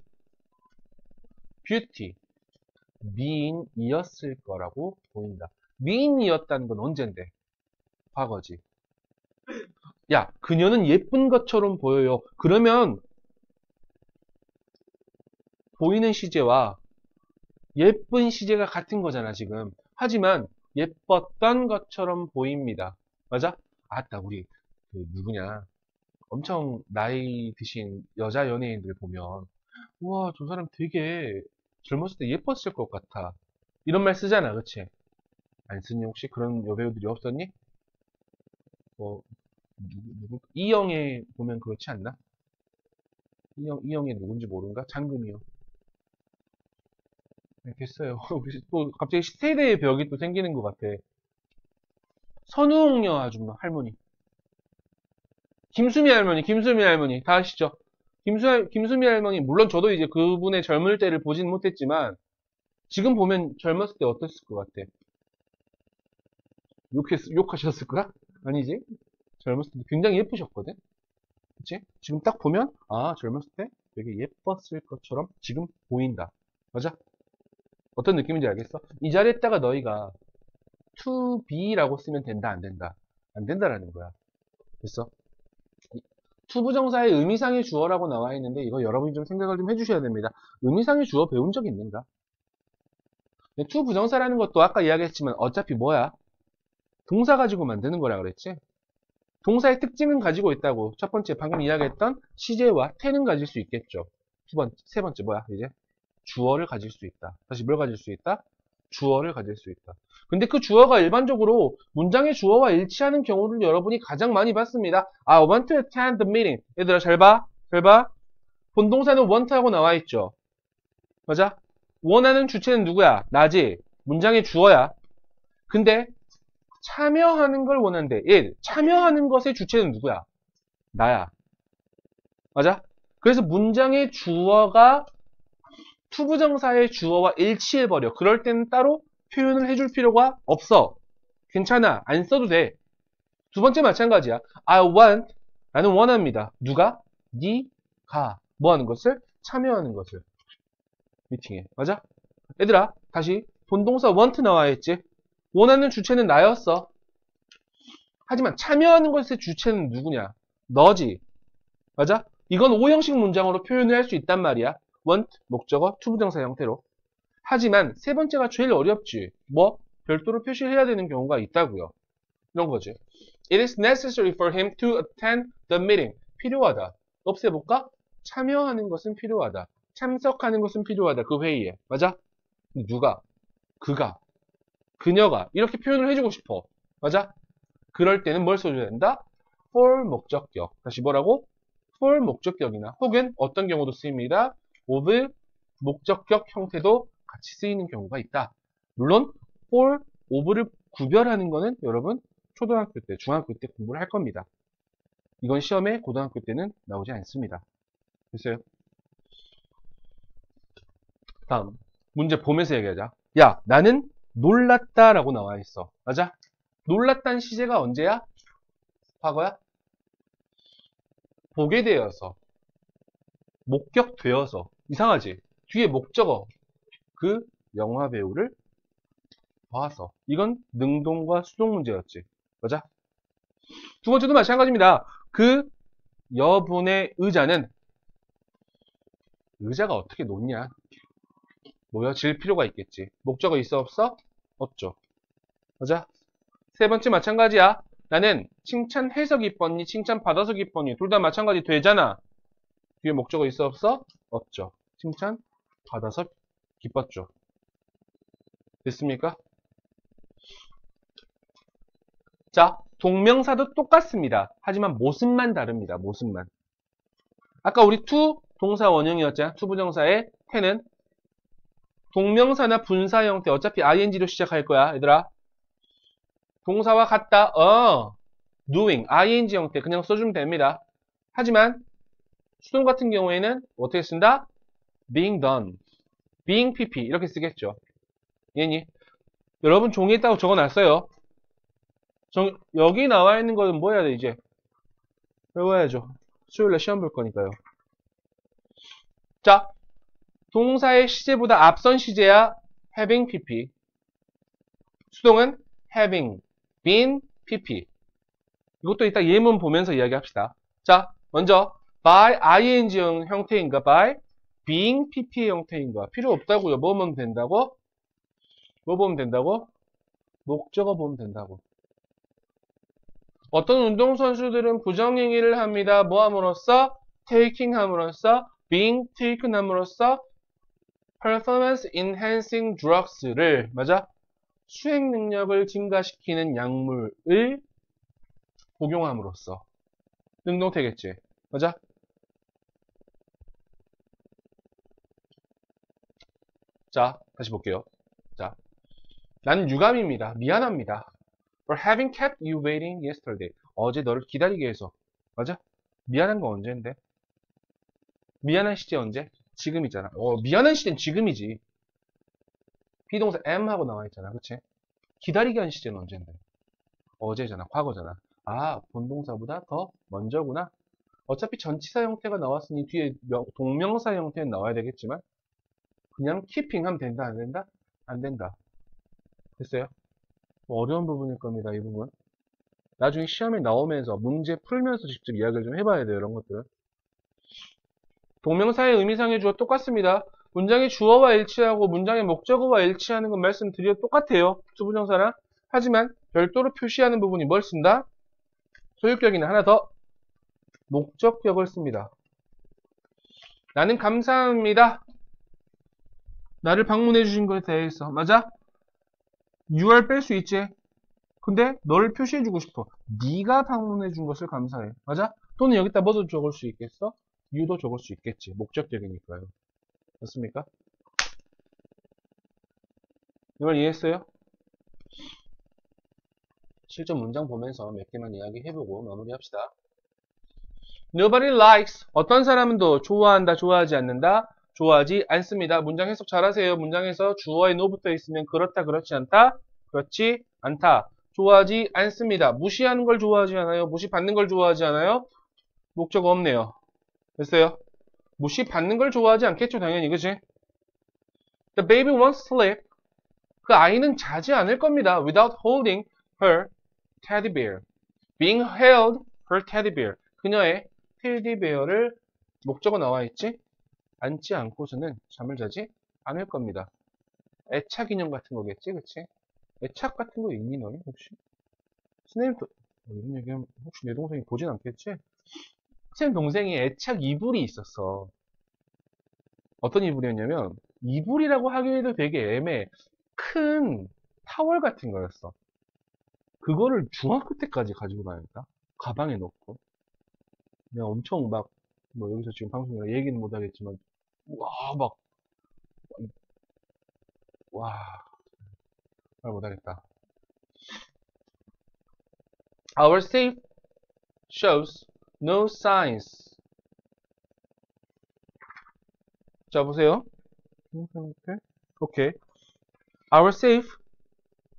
beauty 미인이었을 거라고 보인다. 미인이었다는 건 언젠데? 과거지. 야, 그녀는 예쁜 것처럼 보여요. 그러면 보이는 시제와 예쁜 시제가 같은 거잖아, 지금. 하지만 예뻤던 것처럼 보입니다. 맞아? 아따, 우리 그 누구냐? 엄청 나이 드신 여자 연예인들 보면 우와, 저 사람 되게 젊었을 때 예뻤을 것 같아. 이런 말 쓰잖아, 그치? 안 쓰니 혹시 그런 여배우들이 없었니? 뭐 이영애 보면 그렇지 않나? 이영애 누군지 모른가? 장금이요. 네, 됐어요. 또 갑자기 세대의 벽이 또 생기는 것 같아. 선우홍녀 아줌마 할머니. 김수미 할머니 다 아시죠? 김수미 할머니 물론 저도 이제 그분의 젊을 때를 보진 못했지만 지금 보면 젊었을 때 어땠을 것 같아? 욕하셨을 거야? 아니지? 젊었을 때 굉장히 예쁘셨거든? 그치? 지금 딱 보면, 아, 젊었을 때 되게 예뻤을 것처럼 지금 보인다. 맞아? 어떤 느낌인지 알겠어? 이 자리에다가 너희가 to be라고 쓰면 된다, 안 된다? 안 된다라는 거야. 됐어? to 부정사의 의미상의 주어라고 나와 있는데 이거 여러분이 좀 생각을 좀 해주셔야 됩니다. 의미상의 주어 배운 적 있는가? to 부정사라는 것도 아까 이야기했지만 어차피 뭐야? 동사 가지고 만드는 거라 그랬지? 동사의 특징은 가지고 있다고. 첫 번째 방금 이야기했던 시제와 태는 가질 수 있겠죠. 세 번째 뭐야 이제? 주어를 가질 수 있다. 다시 뭘 가질 수 있다? 주어를 가질 수 있다. 근데 그 주어가 일반적으로 문장의 주어와 일치하는 경우를 여러분이 가장 많이 봤습니다. I want to attend the meeting. 얘들아 잘 봐. 잘 봐. 본동사는 want하고 나와 있죠. 맞아? 원하는 주체는 누구야? 나지. 문장의 주어야. 근데 참여하는 걸 원한대. 참여하는 것의 주체는 누구야? 나야. 맞아? 그래서 문장의 주어가 투부정사의 주어와 일치해버려. 그럴 때는 따로 표현을 해줄 필요가 없어. 괜찮아. 안 써도 돼. 두 번째 마찬가지야. I want. 나는 원합니다. 누가? 네가. 뭐 하는 것을? 참여하는 것을. 미팅에. 맞아? 얘들아, 다시. 본동사 want 나와 있지? 원하는 주체는 나였어. 하지만 참여하는 것의 주체는 누구냐? 너지. 맞아? 이건 5형식 문장으로 표현을 할 수 있단 말이야. want, 목적어, 투부정사 형태로. 하지만 세 번째가 제일 어렵지. 뭐? 별도로 표시를 해야 되는 경우가 있다고요. 이런 거지. It is necessary for him to attend the meeting. 필요하다. 없애볼까? 참여하는 것은 필요하다. 참석하는 것은 필요하다. 그 회의에. 맞아? 누가? 그가. 그녀가. 이렇게 표현을 해주고 싶어. 맞아? 그럴 때는 뭘 써줘야 된다? for 목적격. 다시 뭐라고? for 목적격이나 혹은 어떤 경우도 쓰입니다. of 목적격 형태도 같이 쓰이는 경우가 있다. 물론 for, of를 구별하는 거는 여러분 초등학교 때, 중학교 때 공부를 할 겁니다. 이건 시험에 고등학교 때는 나오지 않습니다. 됐어요? 다음 문제 보면서 얘기하자. 야, 나는 놀랐다 라고 나와 있어. 맞아? 놀랐다는 시제가 언제야? 과거야? 보게 되어서, 목격되어서. 이상하지? 뒤에 목적어, 그 영화 배우를 봐서. 이건 능동과 수동 문제였지. 맞아? 두 번째도 마찬가지입니다. 그 여분의 의자는, 의자가 어떻게 놓냐? 놓여질 필요가 있겠지. 목적어 있어 없어? 없죠. 맞아? 세 번째 마찬가지야. 나는 칭찬해서 기뻤니? 칭찬받아서 기뻤니? 둘 다 마찬가지 되잖아. 뒤에 목적어 있어 없어? 없죠. 칭찬받아서 기뻤죠. 됐습니까? 자, 동명사도 똑같습니다. 하지만 모습만 다릅니다. 모습만. 아까 우리 to 동사 원형이었잖아. to 부정사의 te는 동명사나 분사 형태 어차피 ing로 시작할 거야. 얘들아. 동사와 같다. doing, ing 형태 그냥 써주면 됩니다. 하지만 수동 같은 경우에는 어떻게 쓴다? being done, being pp 이렇게 쓰겠죠. 얘니 여러분 종이에 따고 적어놨어요. 여기 나와 있는 거는 뭐 해야 돼 이제? 외워야죠. 수요일에 시험 볼 거니까요. 자, 동사의 시제보다 앞선 시제야 having pp. 수동은 having been pp. 이것도 이따 예문 보면서 이야기합시다. 자, 먼저 by ing 형태인가 by being pp의 형태인가 필요 없다고요. 뭐 보면 된다고? 뭐 보면 된다고? 목적어 보면 된다고. 어떤 운동선수들은 부정행위를 합니다. 뭐 함으로써? taking 함으로써, being taken 함으로써 performance enhancing drugs를, 맞아? 수행 능력을 증가시키는 약물을 복용함으로써. 능동태겠지. 맞아? 자, 다시 볼게요. 자, 나는 유감입니다. 미안합니다. For having kept you waiting yesterday. 어제 너를 기다리게 해서. 맞아? 미안한 건 언제인데? 미안한 시제 언제? 지금이잖아. 미안한 시제는 지금이지. 비동사 am 하고 나와 있잖아. 그치? 기다리게 한 시제는 언제인데? 어제잖아. 과거잖아. 아, 본동사보다 더 먼저구나. 어차피 전치사 형태가 나왔으니 뒤에 동명사 형태는 나와야 되겠지만 그냥 keeping 하면 된다, 안 된다? 안 된다. 됐어요? 어려운 부분일 겁니다, 이 부분. 나중에 시험에 나오면서 문제 풀면서 직접 이야기를 좀 해봐야 돼요, 이런 것들은. 동명사의 의미상의 주어 똑같습니다. 문장의 주어와 일치하고 문장의 목적어와 일치하는 건 말씀드려 똑같아요. 투부정사랑. 하지만 별도로 표시하는 부분이 뭘 쓴다? 소유격이나 하나 더 목적격을 씁니다. 나는 감사합니다. 나를 방문해 주신 것에 대해서. 맞아? you를 뺄 수 있지. 근데 너를 표시해 주고 싶어. 네가 방문해 준 것을 감사해. 맞아? 또는 여기다 뭐도 적을 수 있겠어? you도 적을 수 있겠지. 목적격이니까요. 맞습니까? 이걸 이해했어요? 실전 문장 보면서 몇 개만 이야기해보고 마무리합시다. Nobody likes. 어떤 사람은 더 좋아한다, 좋아하지 않는다? 좋아하지 않습니다. 문장 해석 잘하세요. 문장에서 주어에 no 붙어 있으면 그렇다, 그렇지 않다? 그렇지 않다. 좋아하지 않습니다. 무시하는 걸 좋아하지 않아요? 무시받는 걸 좋아하지 않아요? 목적어 없네요. 됐어요? 무시받는 걸 좋아하지 않겠죠, 당연히. 그치? The baby wants to sleep. 그 아이는 자지 않을 겁니다. Without holding her teddy bear. Being held her teddy bear. 그녀의 테디베어를 목적어 나와 있지? 앉지 않고서는 잠을 자지 않을 겁니다. 애착 인형 같은 거겠지, 그치? 애착 같은 거 있니, 너희? 혹시? 선생님, 이런 얘기하면 혹시 내 동생이 보진 않겠지? 선생님 동생이 애착 이불이 있었어. 어떤 이불이었냐면, 이불이라고 하기에도 되게 애매해. 큰 타월 같은 거였어. 그거를 중학교 때까지 가지고 다녔다? 가방에 넣고. 그냥 엄청 막, 뭐 여기서 지금 방송이라 얘기는 못하겠지만, 말 못하겠다. Our safe shows no signs. 자, 보세요. 오케이. Our safe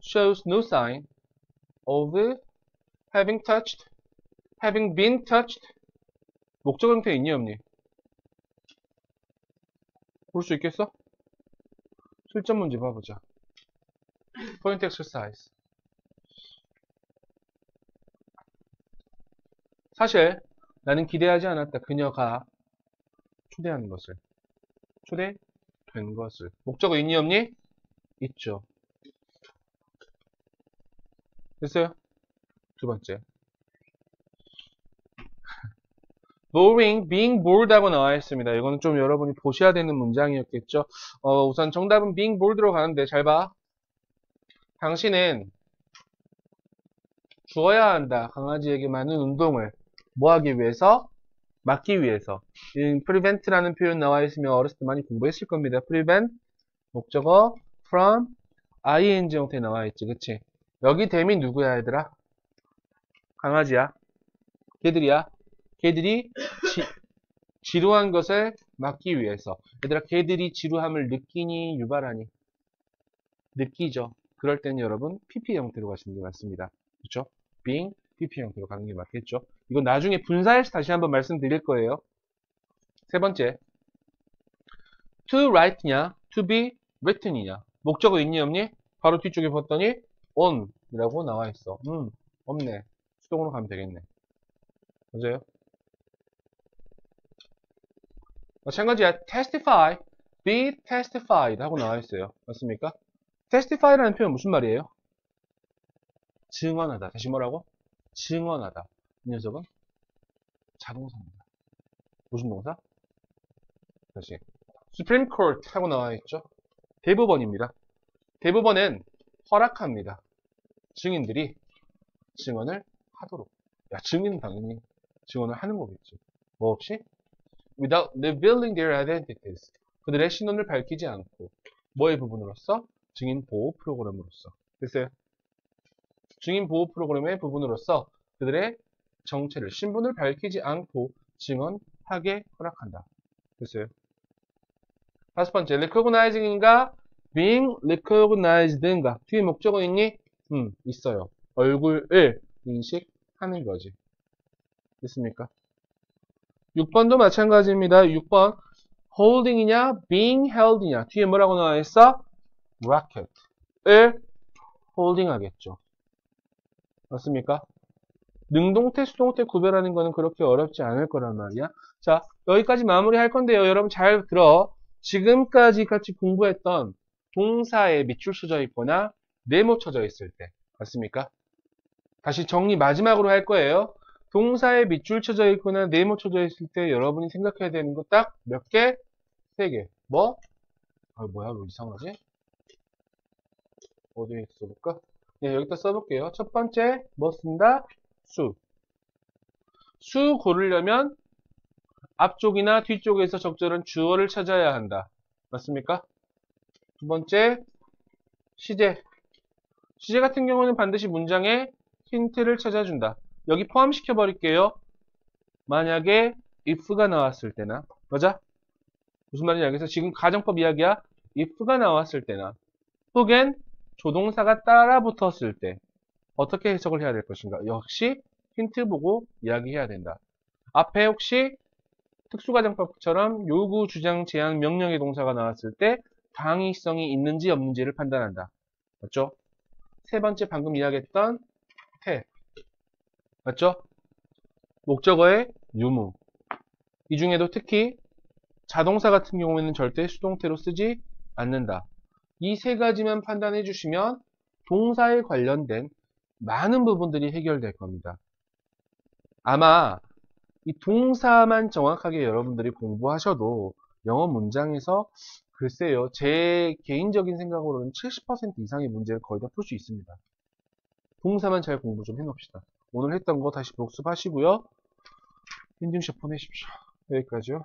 shows no sign of having touched, having been touched. 목적 형태 있니, 없니? 볼 수 있겠어? 실전 문제 봐보자. Point exercise. 사실 나는 기대하지 않았다. 그녀가 초대하는 것을. 초대된 것을. 목적어 있니, 없니? 있죠. 됐어요? 두 번째. boring, being bored 하고 나와 있습니다. 이거는 좀 여러분이 보셔야 되는 문장이었겠죠. 우선 정답은 being bored로 가는데 잘 봐. 당신은 주어야 한다. 강아지에게 많은 운동을 뭐 하기 위해서? 막기 위해서. prevent라는 표현 나와 있으면 어렸을 때 많이 공부했을 겁니다. prevent, 목적어, from, ing 형태 나와 있지. 그치? 여기 댐이 누구야, 얘들아? 강아지야. 걔들이야. 걔들이 지루한 것을 막기 위해서. 얘들아, 걔들이 지루함을 느끼니, 유발하니? 느끼죠. 그럴 때는 여러분, PP 형태로 가시는 게 맞습니다. 그렇죠? being, PP 형태로 가는 게 맞겠죠? 이건 나중에 분사해서 다시 한번 말씀드릴 거예요. 세 번째. to write냐, to be written이냐. 목적어 있니, 없니? 바로 뒤쪽에 봤더니, on 이라고 나와 있어. 없네. 수동으로 가면 되겠네. 맞아요? 마찬가지야. testify, be testified 하고 나와 있어요. 맞습니까? testify라는 표현 무슨 말이에요? 증언하다. 다시 뭐라고? 증언하다. 이 녀석은 자동사입니다. 무슨 동사? 다시. Supreme Court 하고 나와 있죠. 대법원입니다. 대법원은 허락합니다. 증인들이 증언을 하도록. 야, 증인은 당연히 증언을 하는 거겠지. 뭐 없이? Without revealing their identities. 그들의 신원을 밝히지 않고. 뭐의 부분으로서? 증인 보호 프로그램으로서. 됐어요? 증인 보호 프로그램의 부분으로서 그들의 정체를, 신분을 밝히지 않고 증언하게 허락한다. 됐어요? 다섯 번째, recognizing인가, being recognized인가. 뒤에 목적어 있니? 있어요. 얼굴을 인식하는 거지. 됐습니까? 6번도 마찬가지입니다. 6번, holding이냐, being held이냐. 뒤에 뭐라고 나와 있어? racket을 holding 하겠죠. 맞습니까? 능동태, 수동태 구별하는 거는 그렇게 어렵지 않을 거란 말이야. 자, 여기까지 마무리할 건데요. 여러분 잘 들어. 지금까지 같이 공부했던 동사에 밑줄 쳐져 있거나 네모 쳐져 있을 때. 맞습니까? 다시 정리 마지막으로 할 거예요. 동사에 밑줄 쳐져 있거나 네모 쳐져 있을 때 여러분이 생각해야 되는 거 딱 몇 개? 3개. 뭐? 아, 뭐야? 왜 이상하지? 어디에 써볼까? 네, 여기다 써볼게요. 첫 번째, 뭐 쓴다? 수. 수 고르려면 앞쪽이나 뒤쪽에서 적절한 주어를 찾아야 한다. 맞습니까? 두 번째, 시제. 시제 같은 경우는 반드시 문장에 힌트를 찾아준다. 여기 포함시켜 버릴게요. 만약에 if가 나왔을 때나, 맞아? 무슨 말인지 알겠어? 지금 가정법 이야기야. if가 나왔을 때나, 혹은 조동사가 따라 붙었을 때 어떻게 해석을 해야 될 것인가? 역시 힌트 보고 이야기해야 된다. 앞에 혹시 특수가정법처럼 요구, 주장, 제한, 명령의 동사가 나왔을 때 당위성이 있는지 없는지를 판단한다. 맞죠? 세 번째 방금 이야기했던 태. 맞죠? 목적어의 유무. 이 중에도 특히 자동사 같은 경우에는 절대 수동태로 쓰지 않는다. 이 세 가지만 판단해 주시면 동사에 관련된 많은 부분들이 해결될 겁니다. 아마 이 동사만 정확하게 여러분들이 공부하셔도 영어 문장에서 글쎄요, 제 개인적인 생각으로는 70% 이상의 문제를 거의 다 풀 수 있습니다. 동사만 잘 공부 좀 해놓읍시다. 오늘 했던 거 다시 복습하시고요. 인증샷 보내십시오. 여기까지요.